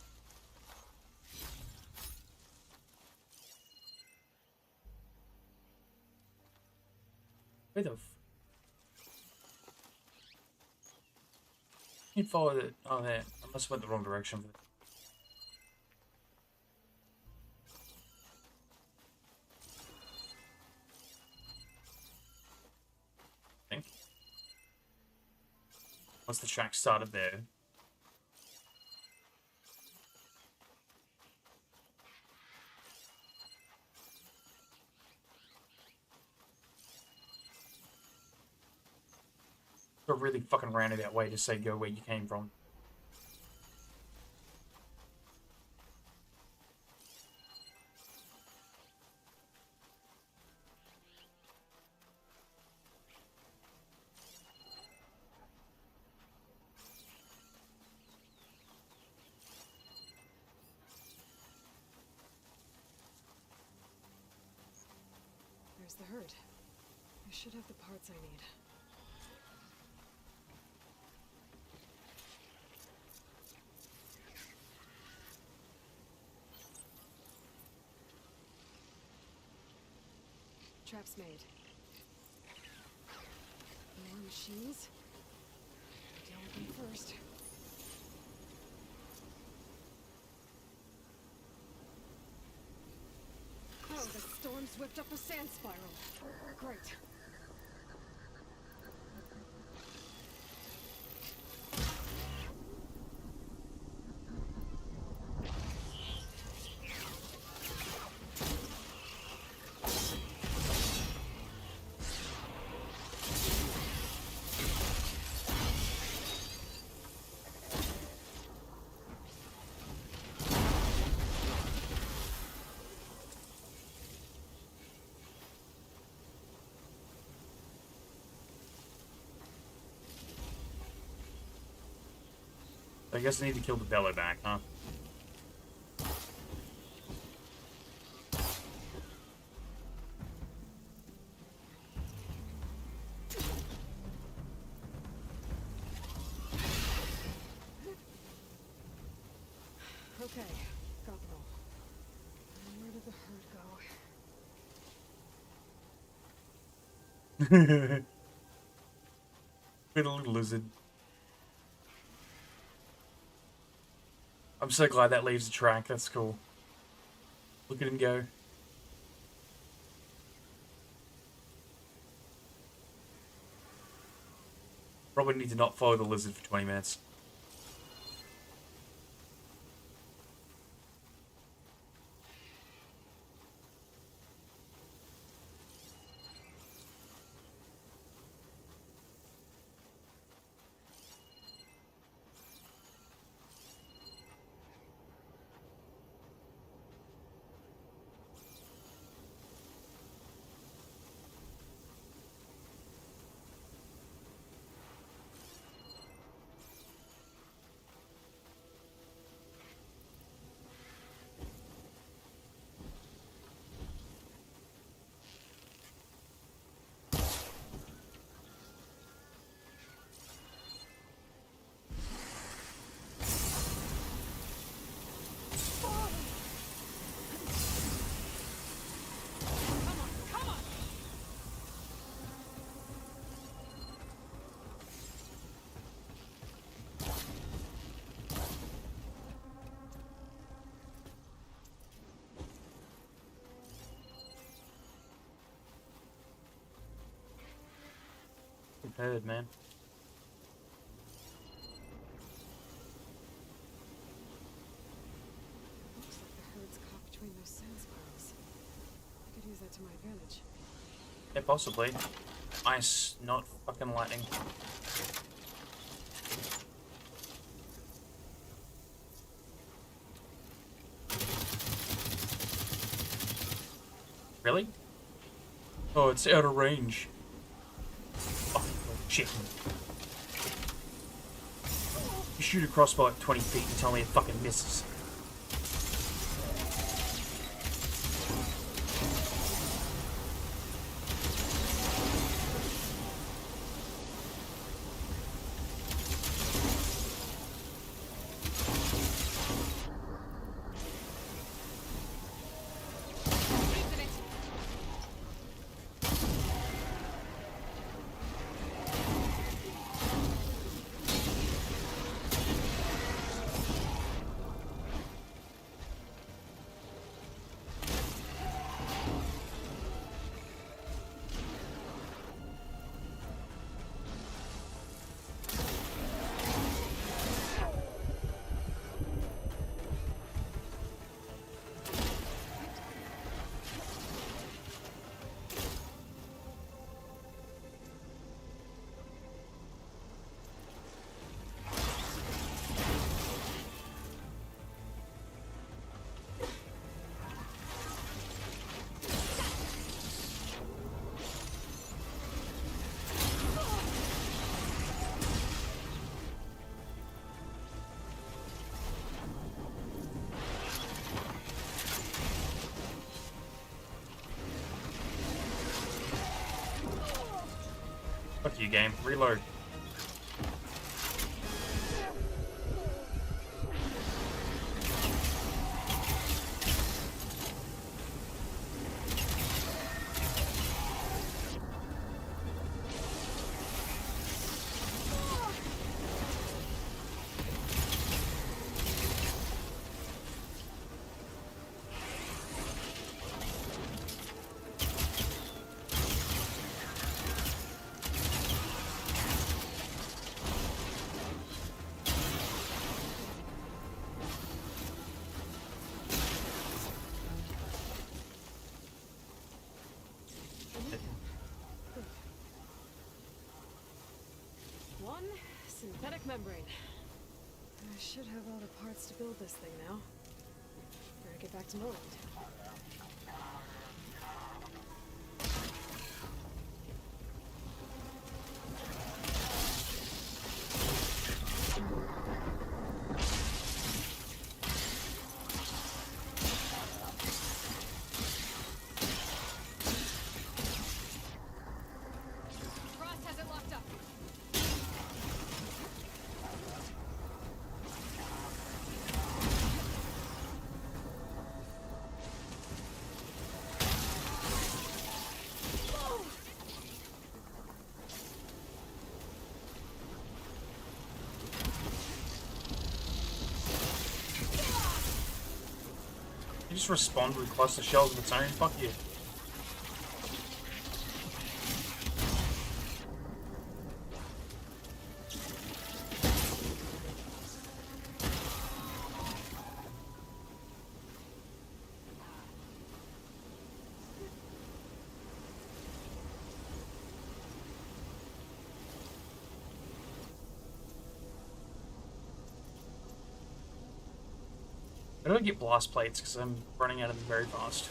A: Where the you follow it? Oh, there. Must have went the wrong direction. I think. Once the track started there. A really fucking roundabout way to say go where you came from.
C: There's the herd. I should have the parts I need. Traps made. More machines? Deal with them first. Oh, the storm's whipped up a sand spiral. Great.
A: I guess I need to kill the bellow back, huh?
C: Okay, got them all. And where did the herd go?
A: Little lizard. I'm so glad that leaves the track. That's cool. Look at him go. Probably need to not follow the lizard for 20 minutes. Herd, man.
C: Looks like the herd's caught between those sand spirals. I could use that to my advantage.
A: Yeah, possibly. Ice, not fucking lightning. Really? Oh, it's out of range. Shit. You shoot a crossbow at 20 feet and tell me it fucking misses. you, game. Reload.
C: One synthetic membrane. I should have all the parts to build this thing now. Better get back to Moland.
G: Frost has it locked up.
A: You just respond with cluster shells of its own? Fuck you. How do I get blast plates? Because I'm running out of them very fast.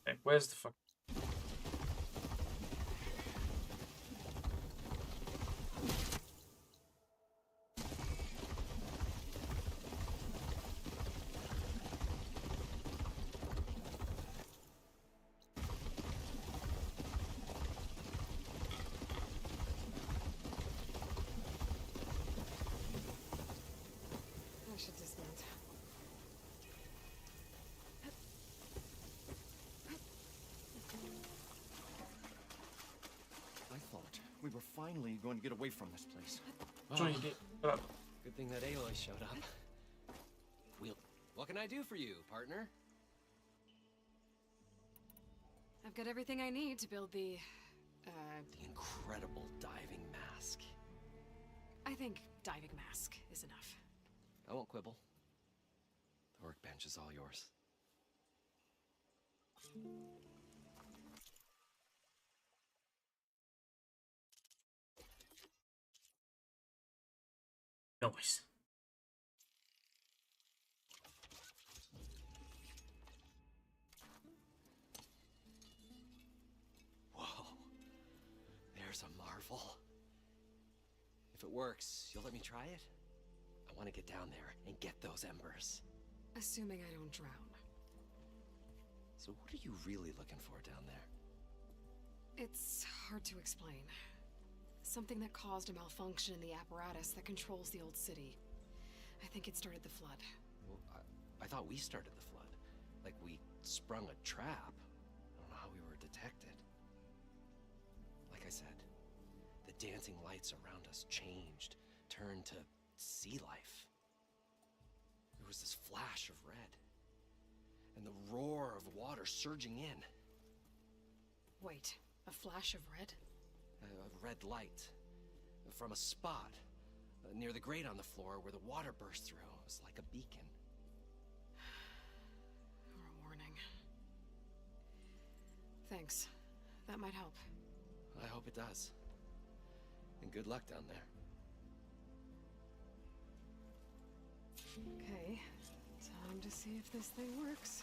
A: Okay, where's the fuck?
C: I should dismount.
K: I thought we were finally going to get away from this place.
A: Trying to get up.
K: Good thing that Aloy showed up. What can I do for you, partner?
C: I've got everything I need to build the
K: incredible diving mask.
C: I think diving mask is enough.
K: I won't quibble. The workbench is all yours.
A: Nice.
K: Whoa. There's a marvel. If it works, you'll let me try it? I want to get down there and get those embers.
C: Assuming I don't drown.
K: So what are you really looking for down there?
C: It's hard to explain. Something that caused a malfunction in the apparatus that controls the old city. I think it started the flood.
K: Well, I thought we started the flood. Like we sprung a trap. I don't know how we were detected. Like I said, the dancing lights around us changed, turned to sea life. was this flash of red, and the roar of water surging in.
C: Wait, a flash of red?
K: A red light from a spot near the grate on the floor where the water burst through. It was like a beacon.
C: Or a warning. Thanks. That might help.
K: I hope it does. And good luck down there.
C: Okay, time to see if this thing works.